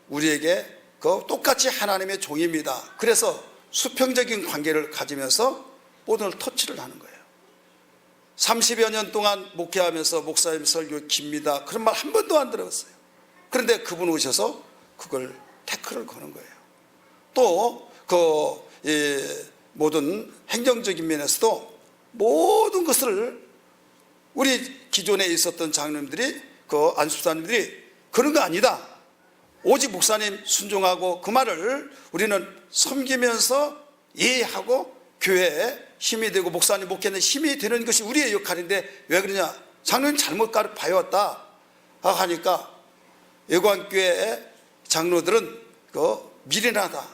우리에게 그 똑같이 하나님의 종입니다. 그래서 수평적인 관계를 가지면서 모든 터치를 하는 거예요. 30여 년 동안 목회하면서 목사님 설교 깁니다, 그런 말 한 번도 안 들어봤어요. 그런데 그분 오셔서 그걸 태클을 거는 거예요. 또 모든 행정적인 면에서도 모든 것을 우리 기존에 있었던 장로님들이, 그 안수사님들이 그런 거 아니다, 오직 목사님 순종하고 그 말을 우리는 섬기면서 이해하고 교회에 힘이 되고 목사님 목회는 힘이 되는 것이 우리의 역할인데 왜 그러냐, 장로님 잘못 봐왔다 하니까 예관교회의 장로들은 미련하다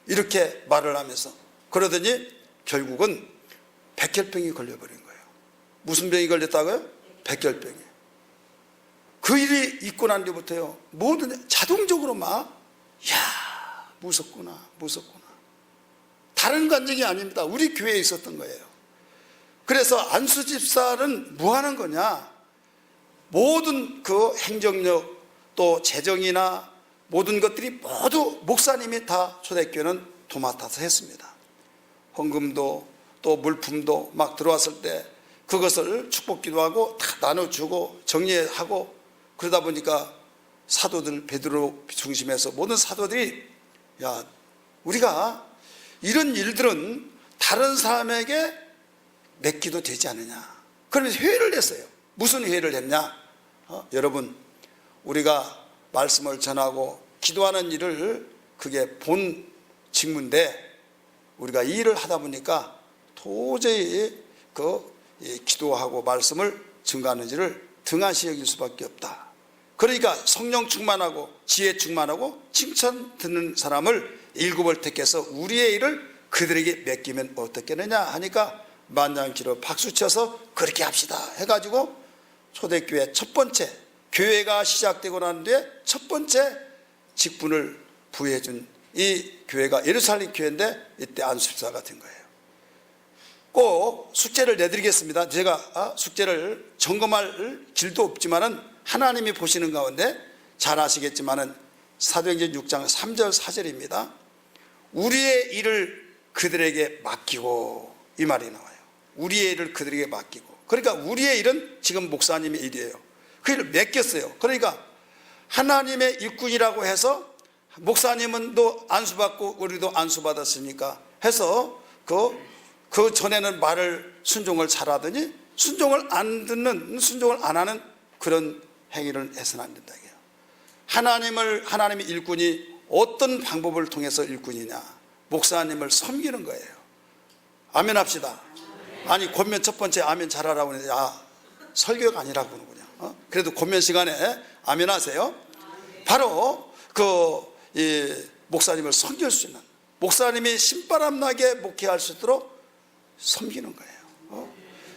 이렇게 말을 하면서, 그러더니 결국은 백혈병이 걸려버린 거예요. 무슨 병이 걸렸다고요? 백혈병이. 그 일이 있고 난 뒤부터요 모든 자동적으로 무섭구나 다른 관정이 아닙니다. 우리 교회에 있었던 거예요. 그래서 안수 집사는 뭐 하는 거냐, 모든 그 행정력 또 재정이나 모든 것들이 모두 목사님이 다 초대교회는 도맡아서 했습니다. 헌금도 또 물품도 막 들어왔을 때 그것을 축복기도하고 다 나눠주고 정리하고, 그러다 보니까 사도들 베드로 중심에서 모든 사도들이, 야, 우리가 이런 일들은 다른 사람에게 맡기도 되지 않느냐, 그러면서 회의를 했어요. 무슨 회의를 했냐, 여러분, 우리가 말씀을 전하고 기도하는 일을, 그게 본 직무인데 우리가 이 일을 하다 보니까 도저히 기도하고 말씀을 증거하는 일을 등한시 여길 수밖에 없다. 그러니까 성령 충만하고 지혜 충만하고 칭찬 듣는 사람을 7을 택해서 우리의 일을 그들에게 맡기면 어떻겠느냐 하니까 만장기로 박수쳐서 그렇게 합시다 해가지고 초대교회 첫 번째, 교회가 시작되고 난 뒤에 첫 번째 직분을 부여해준 이 교회가 예루살렘 교회인데, 이때 안수집사가 된 거예요. 꼭 숙제를 내드리겠습니다. 제가 숙제를 점검할 길도 없지만은 하나님이 보시는 가운데 잘 아시겠지만은 사도행전 6장 3절 4절입니다. 우리의 일을 그들에게 맡기고, 이 말이 나와요. 우리의 일을 그들에게 맡기고. 그러니까 우리의 일은 지금 목사님의 일이에요. 그 일을 맡겼어요. 그러니까 하나님의 일꾼이라고 해서 목사님은 또 안수받고 우리도 안수받았으니까 해서 그 전에는 말을 순종을 잘하더니 순종을 안 듣는, 순종을 안 하는 그런 행위를 해서는 안 된다. 하나님의 일꾼이 어떤 방법을 통해서 일꾼이냐, 목사님을 섬기는 거예요. 아멘 합시다. 아니 권면 첫 번째 아멘 잘하라고 하는데 설교가 아니라고 그러는군요. 그래도 권면 시간에 아멘 하세요. 바로 이 목사님을 섬길 수 있는, 목사님이 신바람 나게 목회할 수 있도록 섬기는 거예요.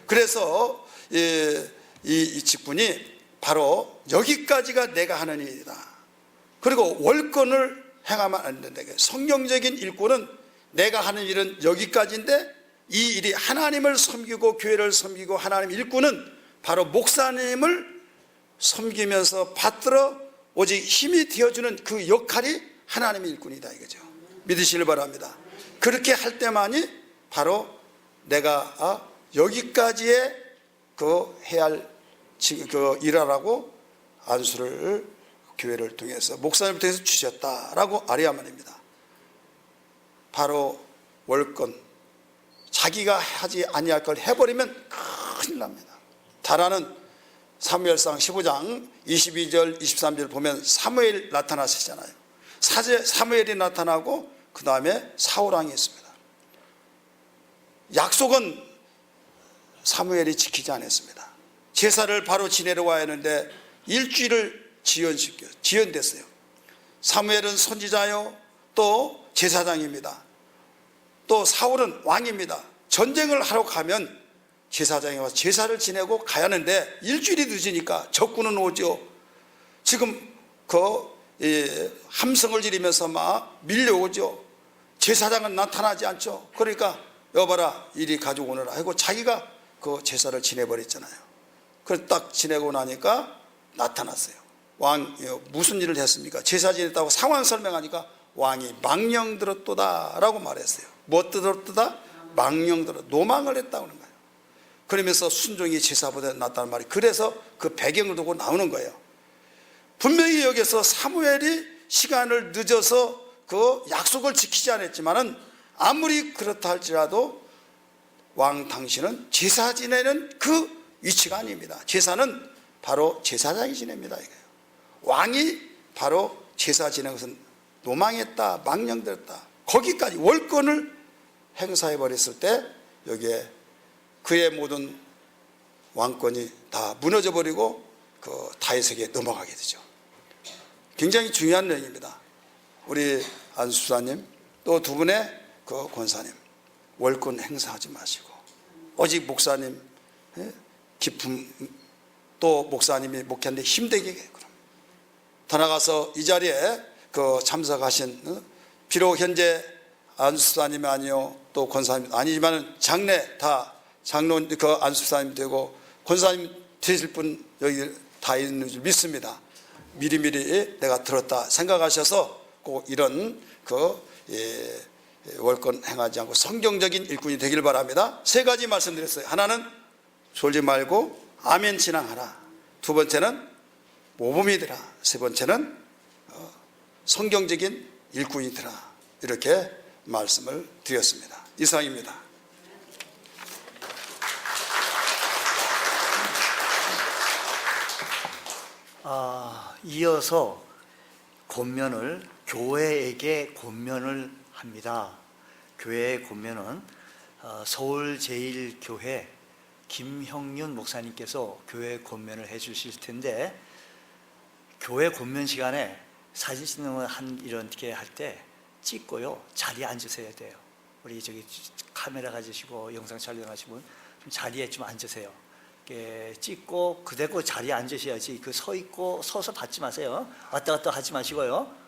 그래서 이 직분이 바로 여기까지가 내가 하는 일이다. 그리고 월권을 행하면 안 된다. 성경적인 일꾼은 내가 하는 일은 여기까지인데, 이 일이 하나님을 섬기고 교회를 섬기고 하나님 일꾼은 바로 목사님을 섬기면서 받들어 오직 힘이 되어주는 그 역할이 하나님의 일꾼이다 이거죠. 믿으시길 바랍니다. 그렇게 할 때만이 바로 내가 여기까지의 그 해야 할 그 일하라고 안수를 교회를 통해서 목사님을 통해서 주셨다라고 알아야만입니다. 바로 월권, 자기가 하지 아니할 걸 해버리면 큰일 납니다. 다라는 사무엘상 15장 22절 23절 보면 사무엘 나타나시잖아요. 사무엘이 나타나고 그 다음에 사울왕이 있습니다. 약속은 사무엘이 지키지 않았습니다. 제사를 바로 지내러 와야 하는데 일주일을 지연됐어요. 사무엘은 선지자요, 또 제사장입니다. 또 사울은 왕입니다. 전쟁을 하러 가면 제사장에 와서 제사를 지내고 가야 하는데 일주일이 늦으니까 적군은 오죠. 지금 함성을 지르면서 막 밀려오죠. 제사장은 나타나지 않죠. 그러니까 여봐라, 이리 가지고 오너라 하고 자기가 그 제사를 지내버렸잖아요. 그래서 딱 지내고 나니까 나타났어요. 왕 무슨 일을 했습니까? 제사 지냈다고 상황 설명하니까 왕이 망령 들었도다 라고 말했어요. 뭐 들었도다? 망령 들었, 노망을 했다고 하는 거예요. 그러면서 순종이 제사보다 낫다는 말이, 그래서 그 배경을 두고 나오는 거예요. 분명히 여기서 사무엘이 시간을 늦어서 그 약속을 지키지 않았지만은 아무리 그렇다 할지라도 왕 당신은 제사 지내는 그 위치가 아닙니다. 제사는 바로 제사장이 지냅니다. 이거예요. 왕이 바로 제사 지내는 것은 노망했다, 망령되었다, 거기까지 월권을 행사해 버렸을 때 여기에 그의 모든 왕권이 다 무너져 버리고 그 다윗에게 넘어가게 되죠. 굉장히 중요한 내용입니다. 우리 안수사님 또 두 분의 그 권사님, 월권 행사하지 마시고 오직 목사님 기품, 또 목사님이 목회하는데 힘되게 그럼 더 나가서 이 자리에 그 참석하신, 비록 현재 안수사님이 아니요 또 권사님 아니지만은 장래 다 장로 그 안수사님 되고 권사님 되실 분 여기 다 있는 줄 믿습니다. 미리미리 내가 들었다 생각하셔서 꼭 이런 월권 행하지 않고 성경적인 일꾼이 되길 바랍니다. 세 가지 말씀드렸어요. 하나는 졸지 말고 아멘 진앙하라. 두 번째는 모범이 되라. 세 번째는 성경적인 일꾼이 되라. 이렇게 말씀을 드렸습니다. 이상입니다. 이어서 권면을 교회에게 권면을 합니다. 교회의 권면은 서울제일교회 김형윤 목사님께서 교회 권면을 해 주실 텐데, 교회 권면 시간에 사진 찍는 거 이렇게 할 때 찍고요 자리에 앉으셔야 돼요. 우리 저기 카메라 가지시고 영상 촬영하시면 좀 자리에 좀 앉으세요. 이렇게 찍고 그대로 자리에 앉으셔야지, 그 서 있고 서서 받지 마세요. 왔다 갔다 하지 마시고요.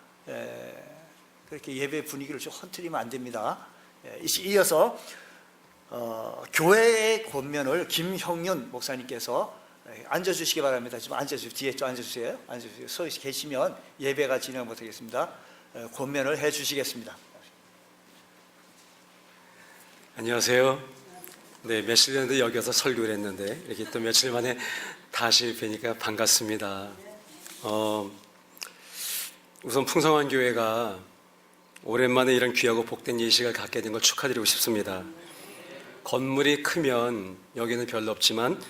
그렇게 예배 분위기를 좀 흐트리면 안 됩니다. 이어서 교회의 권면을 김형윤 목사님께서 앉아주시기 바랍니다. 좀 앉아주세요. 뒤에 좀 앉아주세요. 앉아주세요. 서 계시면 예배가 진행 못하겠습니다. 권면을 해주시겠습니다. 안녕하세요. 네, 며칠 전에 여기 와서 설교를 했는데 이렇게 또 며칠 만에 다시 뵈니까 반갑습니다. 우선 풍성한 교회가 오랜만에 이런 귀하고 복된 예식을 갖게 된 걸 축하드리고 싶습니다. 건물이 크면 여기는 별로 없지만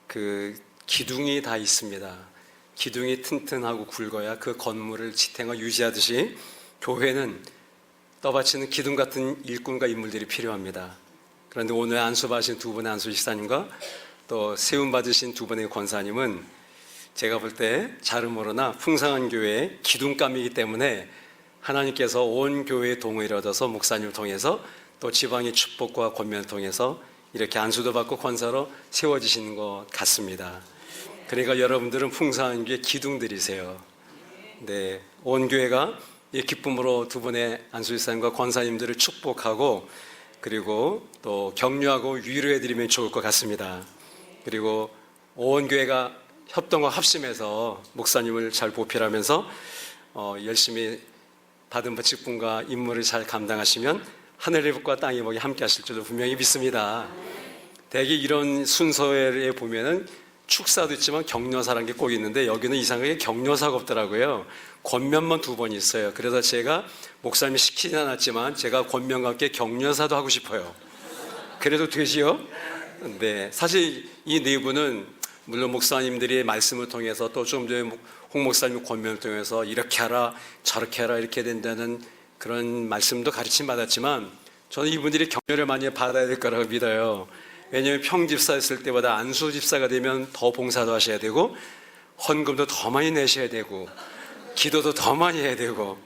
그 기둥이 다 있습니다. 기둥이 튼튼하고 굵어야 그 건물을 지탱하고 유지하듯이 교회는 떠받치는 기둥 같은 일꾼과 인물들이 필요합니다. 그런데 오늘 안수받으신 두 분의 안수집사님과 또 세움받으신 두 분의 권사님은 제가 볼 때 잘은 모르나 풍성한 교회의 기둥감이기 때문에 하나님께서 온 교회의 동의를 얻어서 목사님을 통해서 또 지방의 축복과 권면을 통해서 이렇게 안수도 받고 권사로 세워지시는 것 같습니다. 그러니까 여러분들은 풍성한 교회의 기둥들이세요. 네, 온 교회가 이 기쁨으로 두 분의 안수집사님과 권사님들을 축복하고 그리고 또 격려하고 위로해드리면 좋을 것 같습니다. 그리고 온 교회가 협동과 합심해서 목사님을 잘 보필하면서 열심히 받은 직분과 임무를 잘 감당하시면 하늘의 복과 땅의 복이 함께 하실 줄로 분명히 믿습니다. 대개 이런 순서에 보면은 축사도 있지만 격려사라는 게 꼭 있는데 여기는 이상하게 격려사가 없더라고요. 권면만 2번 있어요. 그래서 제가 목사님이 시키진 않았지만 제가 권면과 함께 격려사도 하고 싶어요. 그래도 되지요? 네, 사실 이 네 분은 물론 목사님들이 말씀을 통해서 또 좀 전에 홍 목사님 권면을 통해서 이렇게 하라 저렇게 하라 이렇게 된다는 그런 말씀도 가르침 받았지만 저는 이분들이 격려를 많이 받아야 될 거라고 믿어요. 왜냐하면 평집사였을 때보다 안수집사가 되면 더 봉사도 하셔야 되고 헌금도 더 많이 내셔야 되고 기도도 더 많이 해야 되고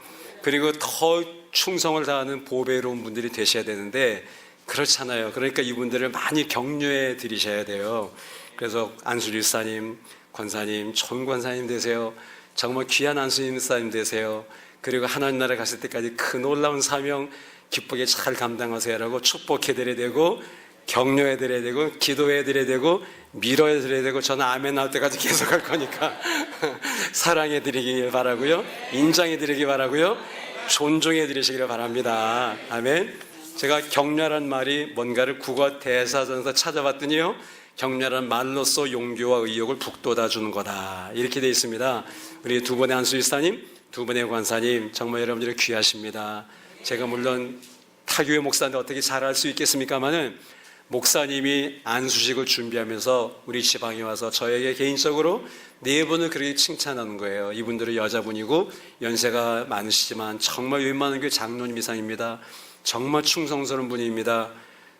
그리고 더 충성을 다하는 보배로운 분들이 되셔야 되는데 그렇잖아요. 그러니까 이분들을 많이 격려해 드리셔야 돼요. 그래서 안수집사님, 권사님, 좋은 권사님 되세요. 정말 귀한 안수집사님 되세요. 그리고 하나님 나라 갔을 때까지 그 놀라운 사명 기쁘게 잘 감당하세요라고 축복해 드려야 되고 격려해 드려야 되고 기도해 드려야 되고 밀어해 드려야 되고 저는 아멘 나올 때까지 계속 할 거니까 사랑해 드리길 바라고요. 인정해 드리길 바라고요. 존중해 드리시기를 바랍니다. 아멘. 제가 격려란 말이 뭔가를 국어 대사전에서 찾아봤더니요. 격려란 말로써 용기와 의욕을 북돋아 주는 거다. 이렇게 되어 있습니다. 우리 2분의 안수집사님, 2분의 권사님 정말 여러분들이 귀하십니다. 제가 물론 타교회 목사인데 어떻게 잘할 수 있겠습니까마는 목사님이 안수식을 준비하면서 우리 지방에 와서 저에게 개인적으로 4분을 그렇게 칭찬하는 거예요. 이분들은 여자분이고 연세가 많으시지만 정말 웬만한 교회 장로님 이상입니다. 정말 충성스러운 분입니다.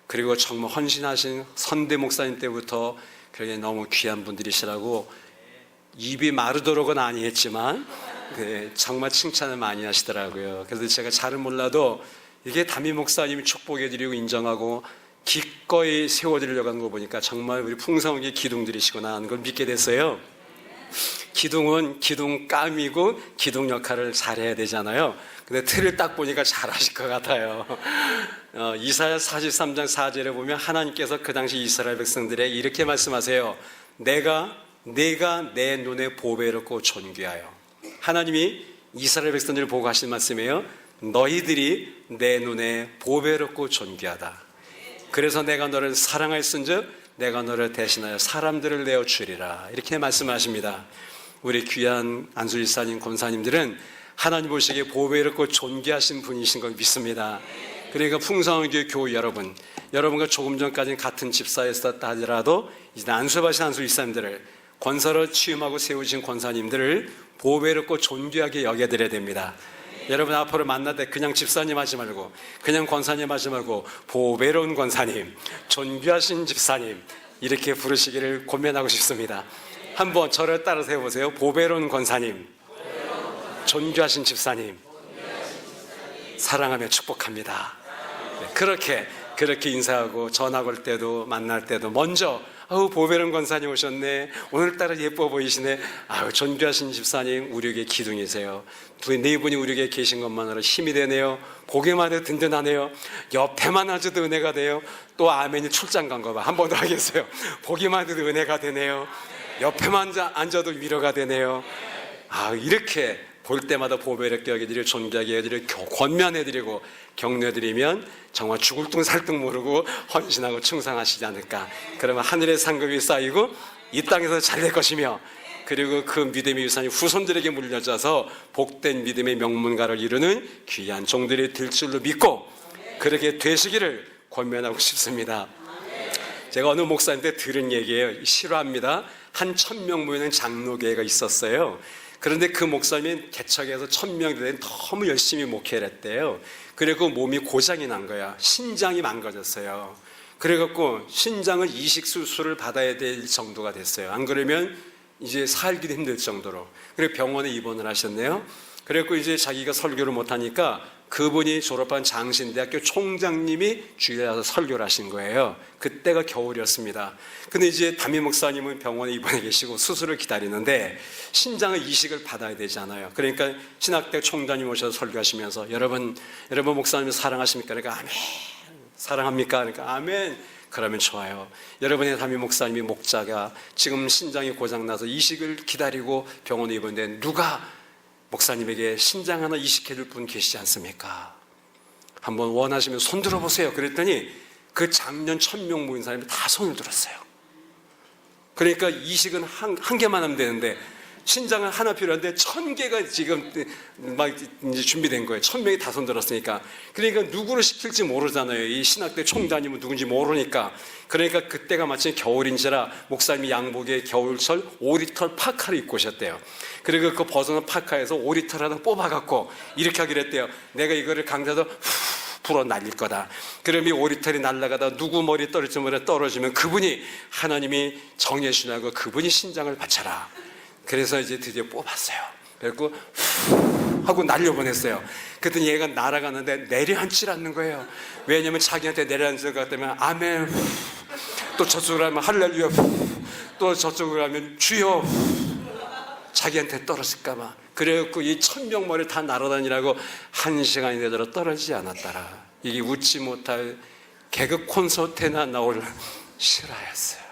그리고 정말 헌신하신 선대 목사님 때부터 그렇게 너무 귀한 분들이시라고 입이 마르도록은 아니했지만 정말 칭찬을 많이 하시더라고요. 그래서 제가 잘은 몰라도 이게 담임 목사님이 축복해드리고 인정하고 기꺼이 세워드리려고 하는 거 보니까 정말 우리 풍성하게 기둥들이시구나 하는 걸 믿게 됐어요. 기둥은 기둥감이고 기둥 역할을 잘해야 되잖아요. 근데 틀을 딱 보니까 잘하실 것 같아요. 이사야 43장 4절에 보면 하나님께서 그 당시 이스라엘 백성들에게 이렇게 말씀하세요. 내가 내 눈에 보배롭고 존귀하여. 하나님이 이스라엘 백성들을 보고 하신 말씀이에요. 너희들이 내 눈에 보배롭고 존귀하다. 그래서 내가 너를 사랑하였은즉 내가 너를 대신하여 사람들을 내어 주리라. 이렇게 말씀하십니다. 우리 귀한 안수집사님, 권사님들은 하나님 보시기에 보배롭고 존귀하신 분이신 걸 믿습니다. 그러니까 풍성한 교회 교우 여러분과 조금 전까지는 같은 집사였었다 하더라도 이제 안수받으신 안수집사님들을 권사로 취임하고 세우신 권사님들을 보배롭고 존귀하게 여겨드려야 됩니다. 여러분 앞으로 만날 때 그냥 집사님 하지 말고 그냥 권사님 하지 말고 보배로운 권사님, 존귀하신 집사님 이렇게 부르시기를 권면하고 싶습니다. 한번 저를 따라서 해보세요. 보배로운 권사님, 존귀하신 집사님, 사랑하며 축복합니다. 네, 그렇게 인사하고 전화 걸 때도 만날 때도 먼저 보배로운 권사님 오셨네. 오늘따라 예뻐 보이시네. 존귀하신 집사님 우리에게 기둥이세요. 4분이 우리에게 계신 것만으로 힘이 되네요. 보기만 해도 든든하네요. 옆에만 앉아도 은혜가 돼요. 또 아멘이 출장 간 거 봐. 한 번 더 하겠어요. 보기만 해도 은혜가 되네요. 옆에만 앉아도 위로가 되네요. 이렇게 볼 때마다 보배롭게 여기드리고 존귀하게 여기드리고 권면해드리고 격려해드리면 정말 죽을 둥 살 둥 모르고 헌신하고 충성하시지 않을까. 그러면 하늘의 상급이 쌓이고 이 땅에서 잘 될 것이며 그리고 그 믿음의 유산이 후손들에게 물려져서 복된 믿음의 명문가를 이루는 귀한 종들이 될 줄로 믿고 그렇게 되시기를 권면하고 싶습니다. 제가 어느 목사님한테 들은 얘기예요. 실화입니다. 한 1000명 모이는 장로교회가 있었어요. 그런데 그 목사님이 개척해서 1000명 되는 너무 열심히 목회를 했대요. 그리고 몸이 고장이 난 거야. 신장이 망가졌어요. 그래갖고 신장을 이식 수술을 받아야 될 정도가 됐어요. 안 그러면 이제 살기도 힘들 정도로. 그리고 병원에 입원을 하셨네요. 그래갖고 이제 자기가 설교를 못하니까 그분이 졸업한 장신대학교 총장님이 주일에 와서 설교를 하신 거예요. 그때가 겨울이었습니다. 근데 이제 담임 목사님은 병원에 입원해 계시고 수술을 기다리는데 신장의 이식을 받아야 되잖아요. 그러니까 신학대 총장님 오셔서 설교하시면서 여러분 목사님을 사랑하십니까? 그러니까 아멘. 사랑합니까? 그러니까 아멘. 그러면 좋아요. 여러분의 담임 목사님이 목자가 지금 신장이 고장나서 이식을 기다리고 병원에 입원된 누가 목사님에게 신장 하나 이식해 줄 분 계시지 않습니까? 한번 원하시면 손 들어보세요. 그랬더니 그 작년 1000명 모인 사람이 다 손을 들었어요. 그러니까 이식은 한 개만 하면 되는데 신장은 하나 필요한데 1000개가 지금 막 이제 준비된 거예요. 1000명이 다 손 들었으니까. 그러니까 누구를 시킬지 모르잖아요. 이 신학대 총장님은 누군지 모르니까. 그러니까 그때가 마침 겨울인지라 목사님이 양복에 겨울철 5리터 파카를 입고 오셨대요. 그리고 그 벗어난 파카에서 5리터를 하나 뽑아갖고 이렇게 하기로 했대요. 내가 이거를 강사도 불어 날릴 거다. 그럼 이 5리터이 날아가다 누구 머리 떨어지면 그분이 하나님이 정해주냐고 그분이 신장을 바쳐라. 그래서 이제 드디어 뽑았어요. 그래갖고 하고 날려보냈어요. 그랬더니 얘가 날아가는데 내려앉질 않는 거예요. 왜냐면 자기한테 내려앉을 것 같으면 아멘, 또 저쪽으로 하면 할렐루야, 또 저쪽으로 하면 주여, 자기한테 떨어질까봐. 그래갖고 이 1000명 머리 다 날아다니라고 1시간이 되도록 떨어지지 않았더라. 이게 웃지 못할 개그 콘서트나 나올 실화였어요.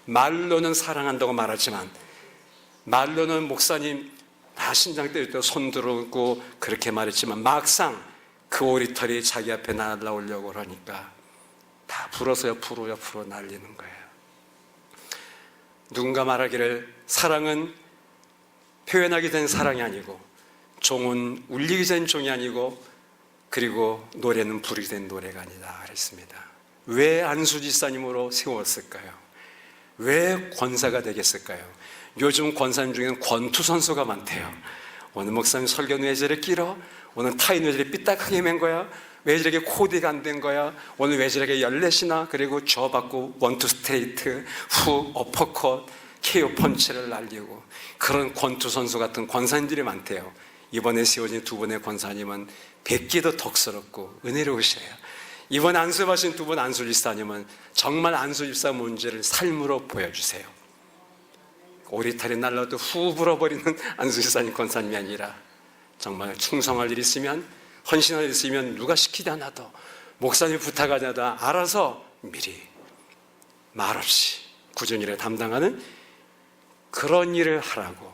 말로는 사랑한다고 말하지만, 말로는 목사님 다 신장 때릴 때 손 들었고 그렇게 말했지만 막상 그 오리털이 자기 앞에 날라오려고 그러니까 다 불어서 옆으로 날리는 거예요. 누군가 말하기를 사랑은 표현하게 된 사랑이 아니고, 종은 울리게 된 종이 아니고, 그리고 노래는 부르게 된 노래가 아니다 그랬습니다. 왜 안수지사님으로 세웠을까요? 왜 권사가 되겠을까요? 요즘 권사님 중에는 권투 선수가 많대요. 오늘 목사님 설교는 왜 저래 길어? 오늘 타인 왜 저래 삐딱하게 맨 거야? 왜 저렇게 코디가 안 된 거야? 오늘 왜 저렇게 14시나? 그리고 저 받고 원투 스트레이트, 후 어퍼컷, KO 펀치를 날리고, 그런 권투 선수 같은 권사님들이 많대요. 이번에 세워진 두 분의 권사님은 뵙기도 덕스럽고 은혜로우셔요. 이번 안수하신 두 분 안수집사님은 정말 안수집사 문제를 삶으로 보여주세요. 오리털이 날라도 후 불어버리는 안수집사님 권사님이 아니라 정말 충성할 일 있으면, 헌신할 일 있으면 누가 시키지 않아도, 목사님 부탁하지 않아도 알아서 미리 말없이 꾸준히 일을 담당하는 그런 일을 하라고,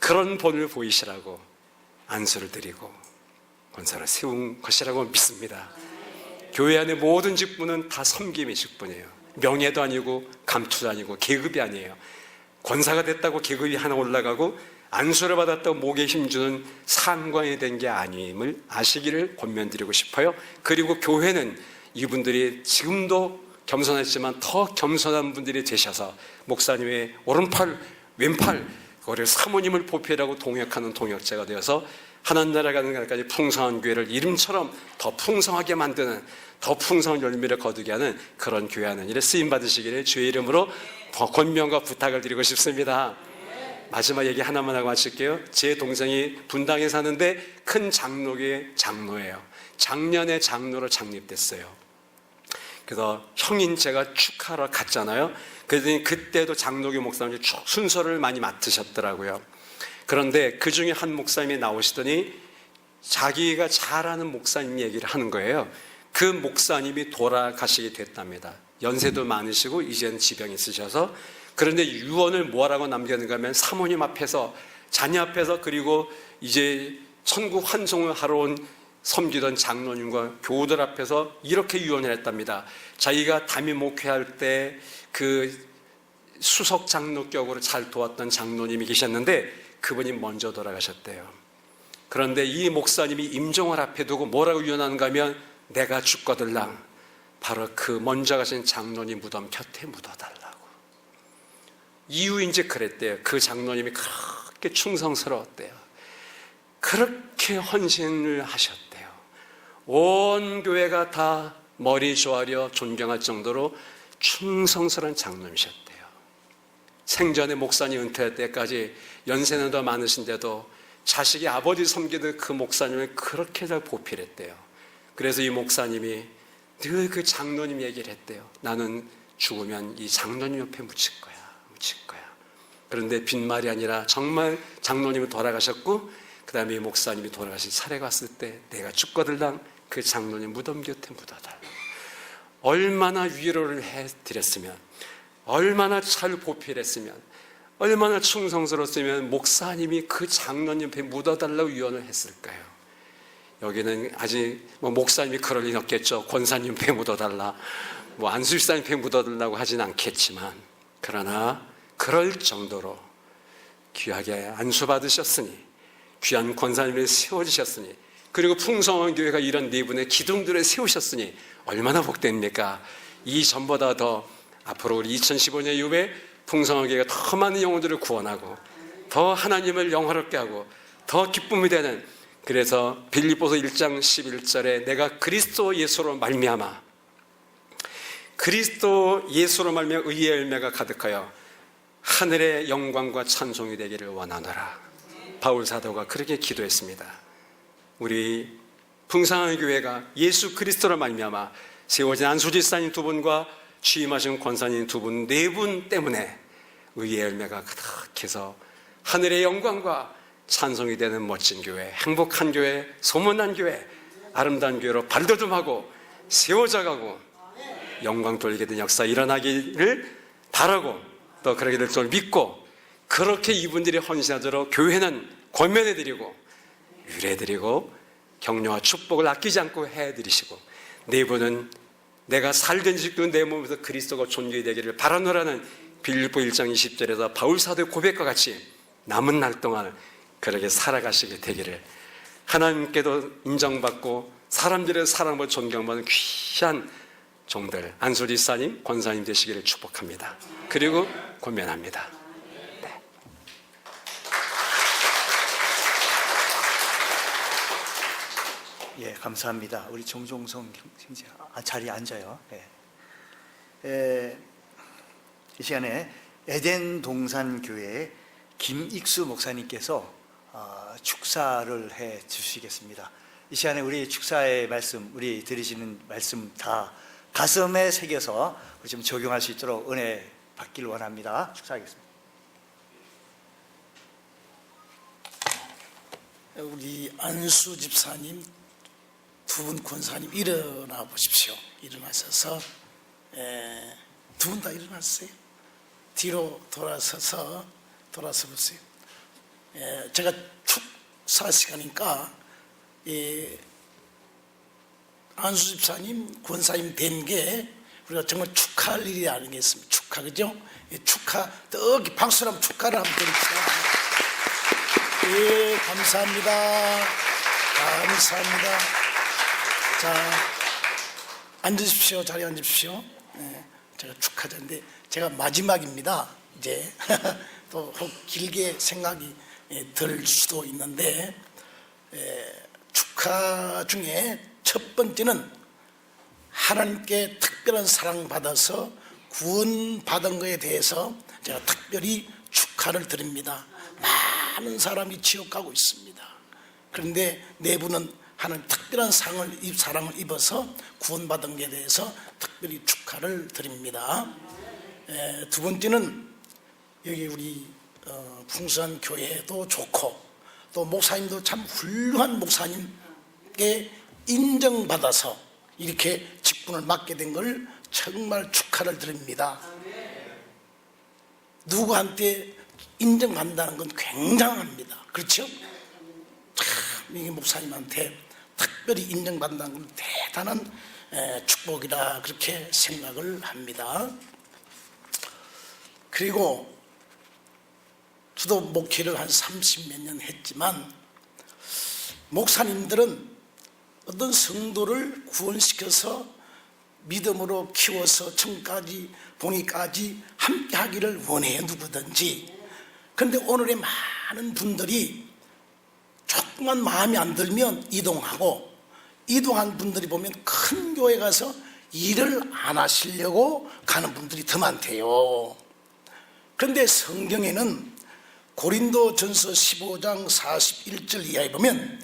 그런 본을 보이시라고 안수를 드리고 권사를 세운 것이라고 믿습니다. 교회 안의 모든 직분은 다 섬김의 직분이에요. 명예도 아니고 감투도 아니고 계급이 아니에요. 권사가 됐다고 계급이 하나 올라가고 안수를 받았다고 목에 힘주는 상관이 된 게 아님을 아시기를 권면드리고 싶어요. 그리고 교회는 이분들이 지금도 겸손했지만 더 겸손한 분들이 되셔서 목사님의 오른팔, 왼팔, 그거를 사모님을 보필하고 동역하는 동역자가 되어서 하나님 나라 가는 날까지 풍성한 교회를 이름처럼 더 풍성하게 만드는, 더 풍성한 열매를 거두게 하는 그런 교회 하는 일에 쓰임 받으시기를 주의 이름으로 더 권면과 부탁을 드리고 싶습니다. 마지막 얘기 하나만 하고 마칠게요. 제 동생이 분당에 사는데 큰 장로교의 장로예요. 작년에 장로로 장립됐어요. 그래서 형인 제가 축하하러 갔잖아요. 그랬더니 그때도 장로교 목사님이 순서를 많이 맡으셨더라고요. 그런데 그 중에 한 목사님이 나오시더니 자기가 잘 아는 목사님 얘기를 하는 거예요. 그 목사님이 돌아가시게 됐답니다. 연세도 많으시고 이제는 지병이 있으셔서. 그런데 유언을 뭐라고 남겼는가 하면 사모님 앞에서, 자녀 앞에서, 그리고 이제 천국 환송을 하러 온 섬기던 장로님과 교우들 앞에서 이렇게 유언을 했답니다. 자기가 담임 목회할 때 그 수석 장로격으로 잘 도왔던 장로님이 계셨는데 그분이 먼저 돌아가셨대요. 그런데 이 목사님이 임종을 앞에 두고 뭐라고 유언하는가 하면 내가 죽거들랑 바로 그 먼저 가신 장로님 무덤 곁에 묻어달라고. 이유인지 그랬대요. 그 장로님이 그렇게 충성스러웠대요. 그렇게 헌신을 하셨대요. 온 교회가 다 머리 조아려 존경할 정도로 충성스러운 장로님이셨대요. 생전에 목사님 은퇴할 때까지 연세는 더 많으신데도 자식이 아버지 섬기던 그 목사님을 그렇게 잘 보필했대요. 그래서 이 목사님이 늘 그 장로님 얘기를 했대요. 나는 죽으면 이 장로님 옆에 묻힐 거야. 그런데 빈말이 아니라 정말 장로님이 돌아가셨고 그 다음에 이 목사님이 돌아가신 차례가 왔을 때 내가 죽거들랑 그 장로님 무덤 곁에 묻어달라고. 얼마나 위로를 해드렸으면, 얼마나 잘 보필했으면, 얼마나 충성스러웠으면 목사님이 그 장로님 옆에 묻어달라고 유언을 했을까요? 여기는 아직 뭐 목사님이 그럴 리는 없겠죠. 권사님 옆에 묻어달라, 뭐 안수집사님 옆에 묻어달라고 하진 않겠지만, 그러나 그럴 정도로 귀하게 안수받으셨으니, 귀한 권사님을 세워주셨으니, 그리고 풍성한 교회가 이런 네 분의 기둥들을 세우셨으니 얼마나 복됩니까? 이 전보다 더 앞으로 우리 2015년 이후에 풍성한 교회가 더 많은 영혼들을 구원하고 더 하나님을 영화롭게 하고 더 기쁨이 되는, 그래서 빌립보서 1장 11절에 내가 그리스도 예수로 말미암아, 그리스도 예수로 말미암아 의의 열매가 가득하여 하늘의 영광과 찬송이 되기를 원하노라. 바울 사도가 그렇게 기도했습니다. 우리 풍성한 교회가 예수 그리스도로 말미암아 세워진 안수집사님 두 분과 취임하신 권사님 두 분, 네 분 때문에 의의 열매가 가득해서 하늘의 영광과 찬송이 되는 멋진 교회, 행복한 교회, 소문난 교회, 아름다운 교회로 발돋움하고 세워져가고 영광 돌리게 된 역사 일어나기를 바라고, 또 그러게 될 줄 믿고, 그렇게 이분들이 헌신하도록 교회는 권면해드리고 유래해드리고 격려와 축복을 아끼지 않고 해드리시고, 네 분은 내가 살던 지금 내 몸에서 그리스도가 존귀히 되기를 바라노라는 빌립보 1장 20절에서 바울 사도의 고백과 같이 남은 날 동안 그렇게 살아가시게 되기를, 하나님께도 인정받고 사람들의 사랑과 존경받는 귀한 종들 안수집사님, 권사님 되시기를 축복합니다. 그리고 권면합니다. 예, 감사합니다. 우리 정종성 형제 자리에 앉아요. 예. 이 시간에 에덴 동산 교회 김익수 목사님께서 축사를 해 주시겠습니다. 이 시간에 우리 축사의 말씀, 우리 들으시는 말씀 다 가슴에 새겨서 우리 좀 적용할 수 있도록 은혜 받기를 원합니다. 축사하겠습니다. 우리 안수 집사님, 두 분 권사님 일어나 보십시오. 일어나셔서 두 분 다 일어났어요. 뒤로 돌아서 보세요. 제가 축사 시간이니까 안수 집사님, 권사님 된 게 우리가 정말 축하할 일이 아니겠습니까? 축하, 그죠? 축하, 떡이 박수로 한번 축하를 한번 드립시다. 예, 감사합니다. 감사합니다. 자, 앉으십시오. 자리에 앉으십시오. 제가 축하자인데 제가 마지막입니다. 이제 또 혹 길게 생각이 들 수도 있는데, 축하 중에 첫 번째는 하나님께 특별한 사랑 받아서 구원받은 것에 대해서 제가 특별히 축하를 드립니다. 많은 사람이 지옥 가고 있습니다. 그런데 네 분은 하나님 특별한 사랑을 입어서 구원받은 것에 대해서 특별히 축하를 드립니다. 두 번째는 여기 우리 풍수한 교회도 좋고 또 목사님도 참 훌륭한 목사님께 인정받아서 이렇게 직분을 맡게 된 걸 정말 축하를 드립니다. 누구한테 인정받는다는 건 굉장합니다. 그렇죠? 참 이게 목사님한테 특별히 인정받는다는 건 대단한 축복이라 그렇게 생각을 합니다. 그리고 저도 목회를 한 30몇 년 했지만 목사님들은 어떤 성도를 구원시켜서 믿음으로 키워서 천까지 보니까지 함께 하기를 원해요, 누구든지. 그런데 오늘의 많은 분들이 조금만 마음에 안 들면 이동하고, 이동한 분들이 보면 큰 교회 가서 일을 안 하시려고 가는 분들이 더 많대요. 그런데 성경에는 고린도전서 15장 41절 이하에 보면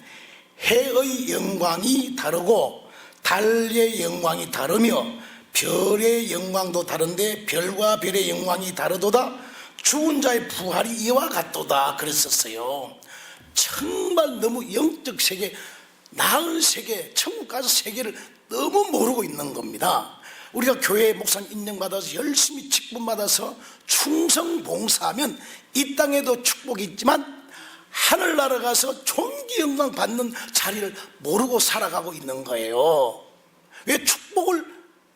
해의 영광이 다르고 달의 영광이 다르며 별의 영광도 다른데 별과 별의 영광이 다르도다. 죽은 자의 부활이 이와 같도다 그랬었어요. 정말 너무 영적 세계, 나은 세계, 천국 가서 세계를 너무 모르고 있는 겁니다. 우리가 교회 목사님 인정받아서 열심히 직분 받아서 충성 봉사하면 이 땅에도 축복이 있지만 하늘나라 가서 존귀 영광 받는 자리를 모르고 살아가고 있는 거예요. 왜 축복을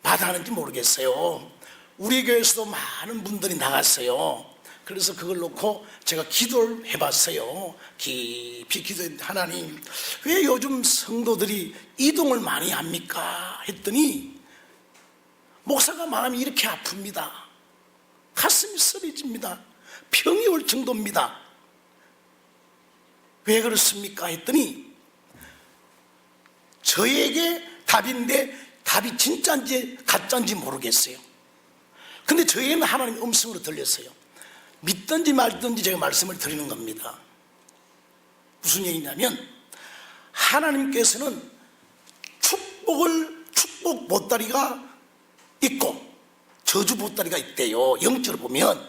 받아야 하는지 모르겠어요. 우리 교회에서도 많은 분들이 나갔어요. 그래서 그걸 놓고 제가 기도를 해봤어요. 깊이 기도했는데, 하나님, 왜 요즘 성도들이 이동을 많이 합니까? 했더니 목사가 마음이 이렇게 아픕니다. 가슴이 쓰러집니다. 병이 올 정도입니다. 왜 그렇습니까? 했더니 저에게 답인데 답이 진짜인지 가짜인지 모르겠어요. 근데 저에게는 하나님의 음성으로 들렸어요. 믿든지 말든지 제가 말씀을 드리는 겁니다. 무슨 얘기냐면, 하나님께서는 축복 보따리가 있고 저주 보따리가 있대요, 영적으로 보면.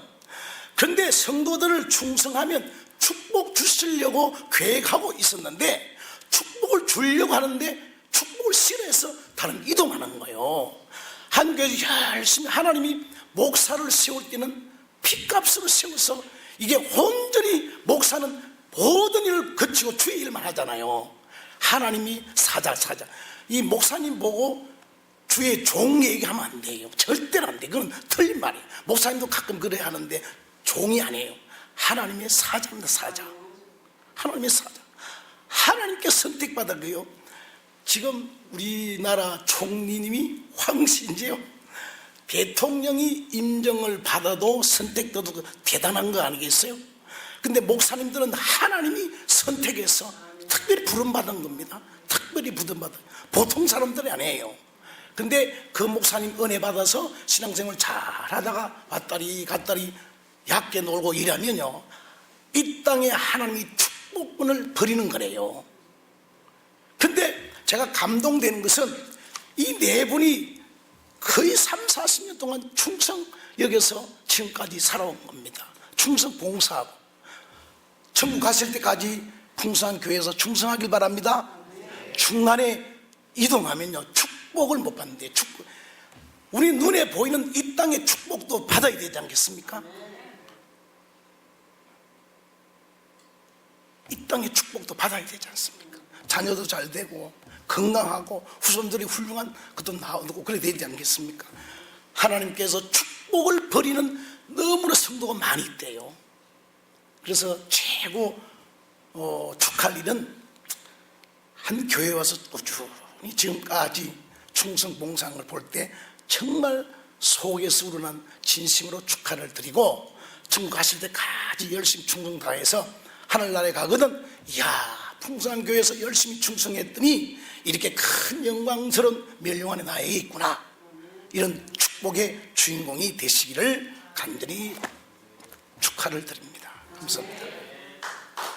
그런데 성도들을 충성하면 축복 주시려고 계획하고 있었는데, 축복을 주려고 하는데 축복을 싫어해서 다른 이동하는 거예요. 한 교회에서 열심히 하나님이 목사를 세울 때는 피값으로 세워서, 이게 온전히 목사는 모든 일을 거치고 주의 일만 하잖아요. 하나님이 사자 이 목사님 보고 주의 종 얘기하면 안 돼요. 절대로 안 돼. 그건 틀린 말이에요. 목사님도 가끔 그래야 하는데 종이 아니에요. 하나님의 사자입니다. 사자. 하나님의 사자. 하나님께 선택받았고요. 지금 우리나라 총리님이 황신제요. 대통령이 임정을 받아도 선택돼도 대단한 거 아니겠어요? 근데 목사님들은 하나님이 선택해서 특별히 부름받은 겁니다. 특별히 부름받은, 보통 사람들이 아니에요. 근데 그 목사님 은혜 받아서 신앙생활 잘 하다가 왔다리 갔다리 얕게 놀고 이러면요, 이 땅에 하나님이 축복권을 버리는 거래요. 근데 제가 감동되는 것은 이 네 분이 거의 30-40년 동안 충성 여기서 지금까지 살아온 겁니다. 충성 봉사하고 천국 갔을 때까지 풍성한 교회에서 충성하길 바랍니다. 중간에 이동하면요, 축복을 못 받는데, 축복. 우리 눈에 보이는 이 땅의 축복도 받아야 되지 않겠습니까? 이 땅의 축복도 받아야 되지 않습니까? 자녀도 잘 되고 건강하고 후손들이 훌륭한 것도 나오고 그래야 되지 않겠습니까? 하나님께서 축복을 버리는 너무나 성도가 많이 있대요. 그래서 최고 축할 일은 한 교회에 와서 꾸준히 지금까지 충성 봉사한 걸 볼 때 정말 속에서 우러난 진심으로 축하를 드리고, 천국 가실 때까지 열심히 충성 다해서 하늘나라에 가거든, 이야, 풍성한 교회에서 열심히 충성했더니 이렇게 큰 영광스러운 멸류관에 나에 있구나, 이런 축복의 주인공이 되시기를 간절히 축하를 드립니다. 감사합니다.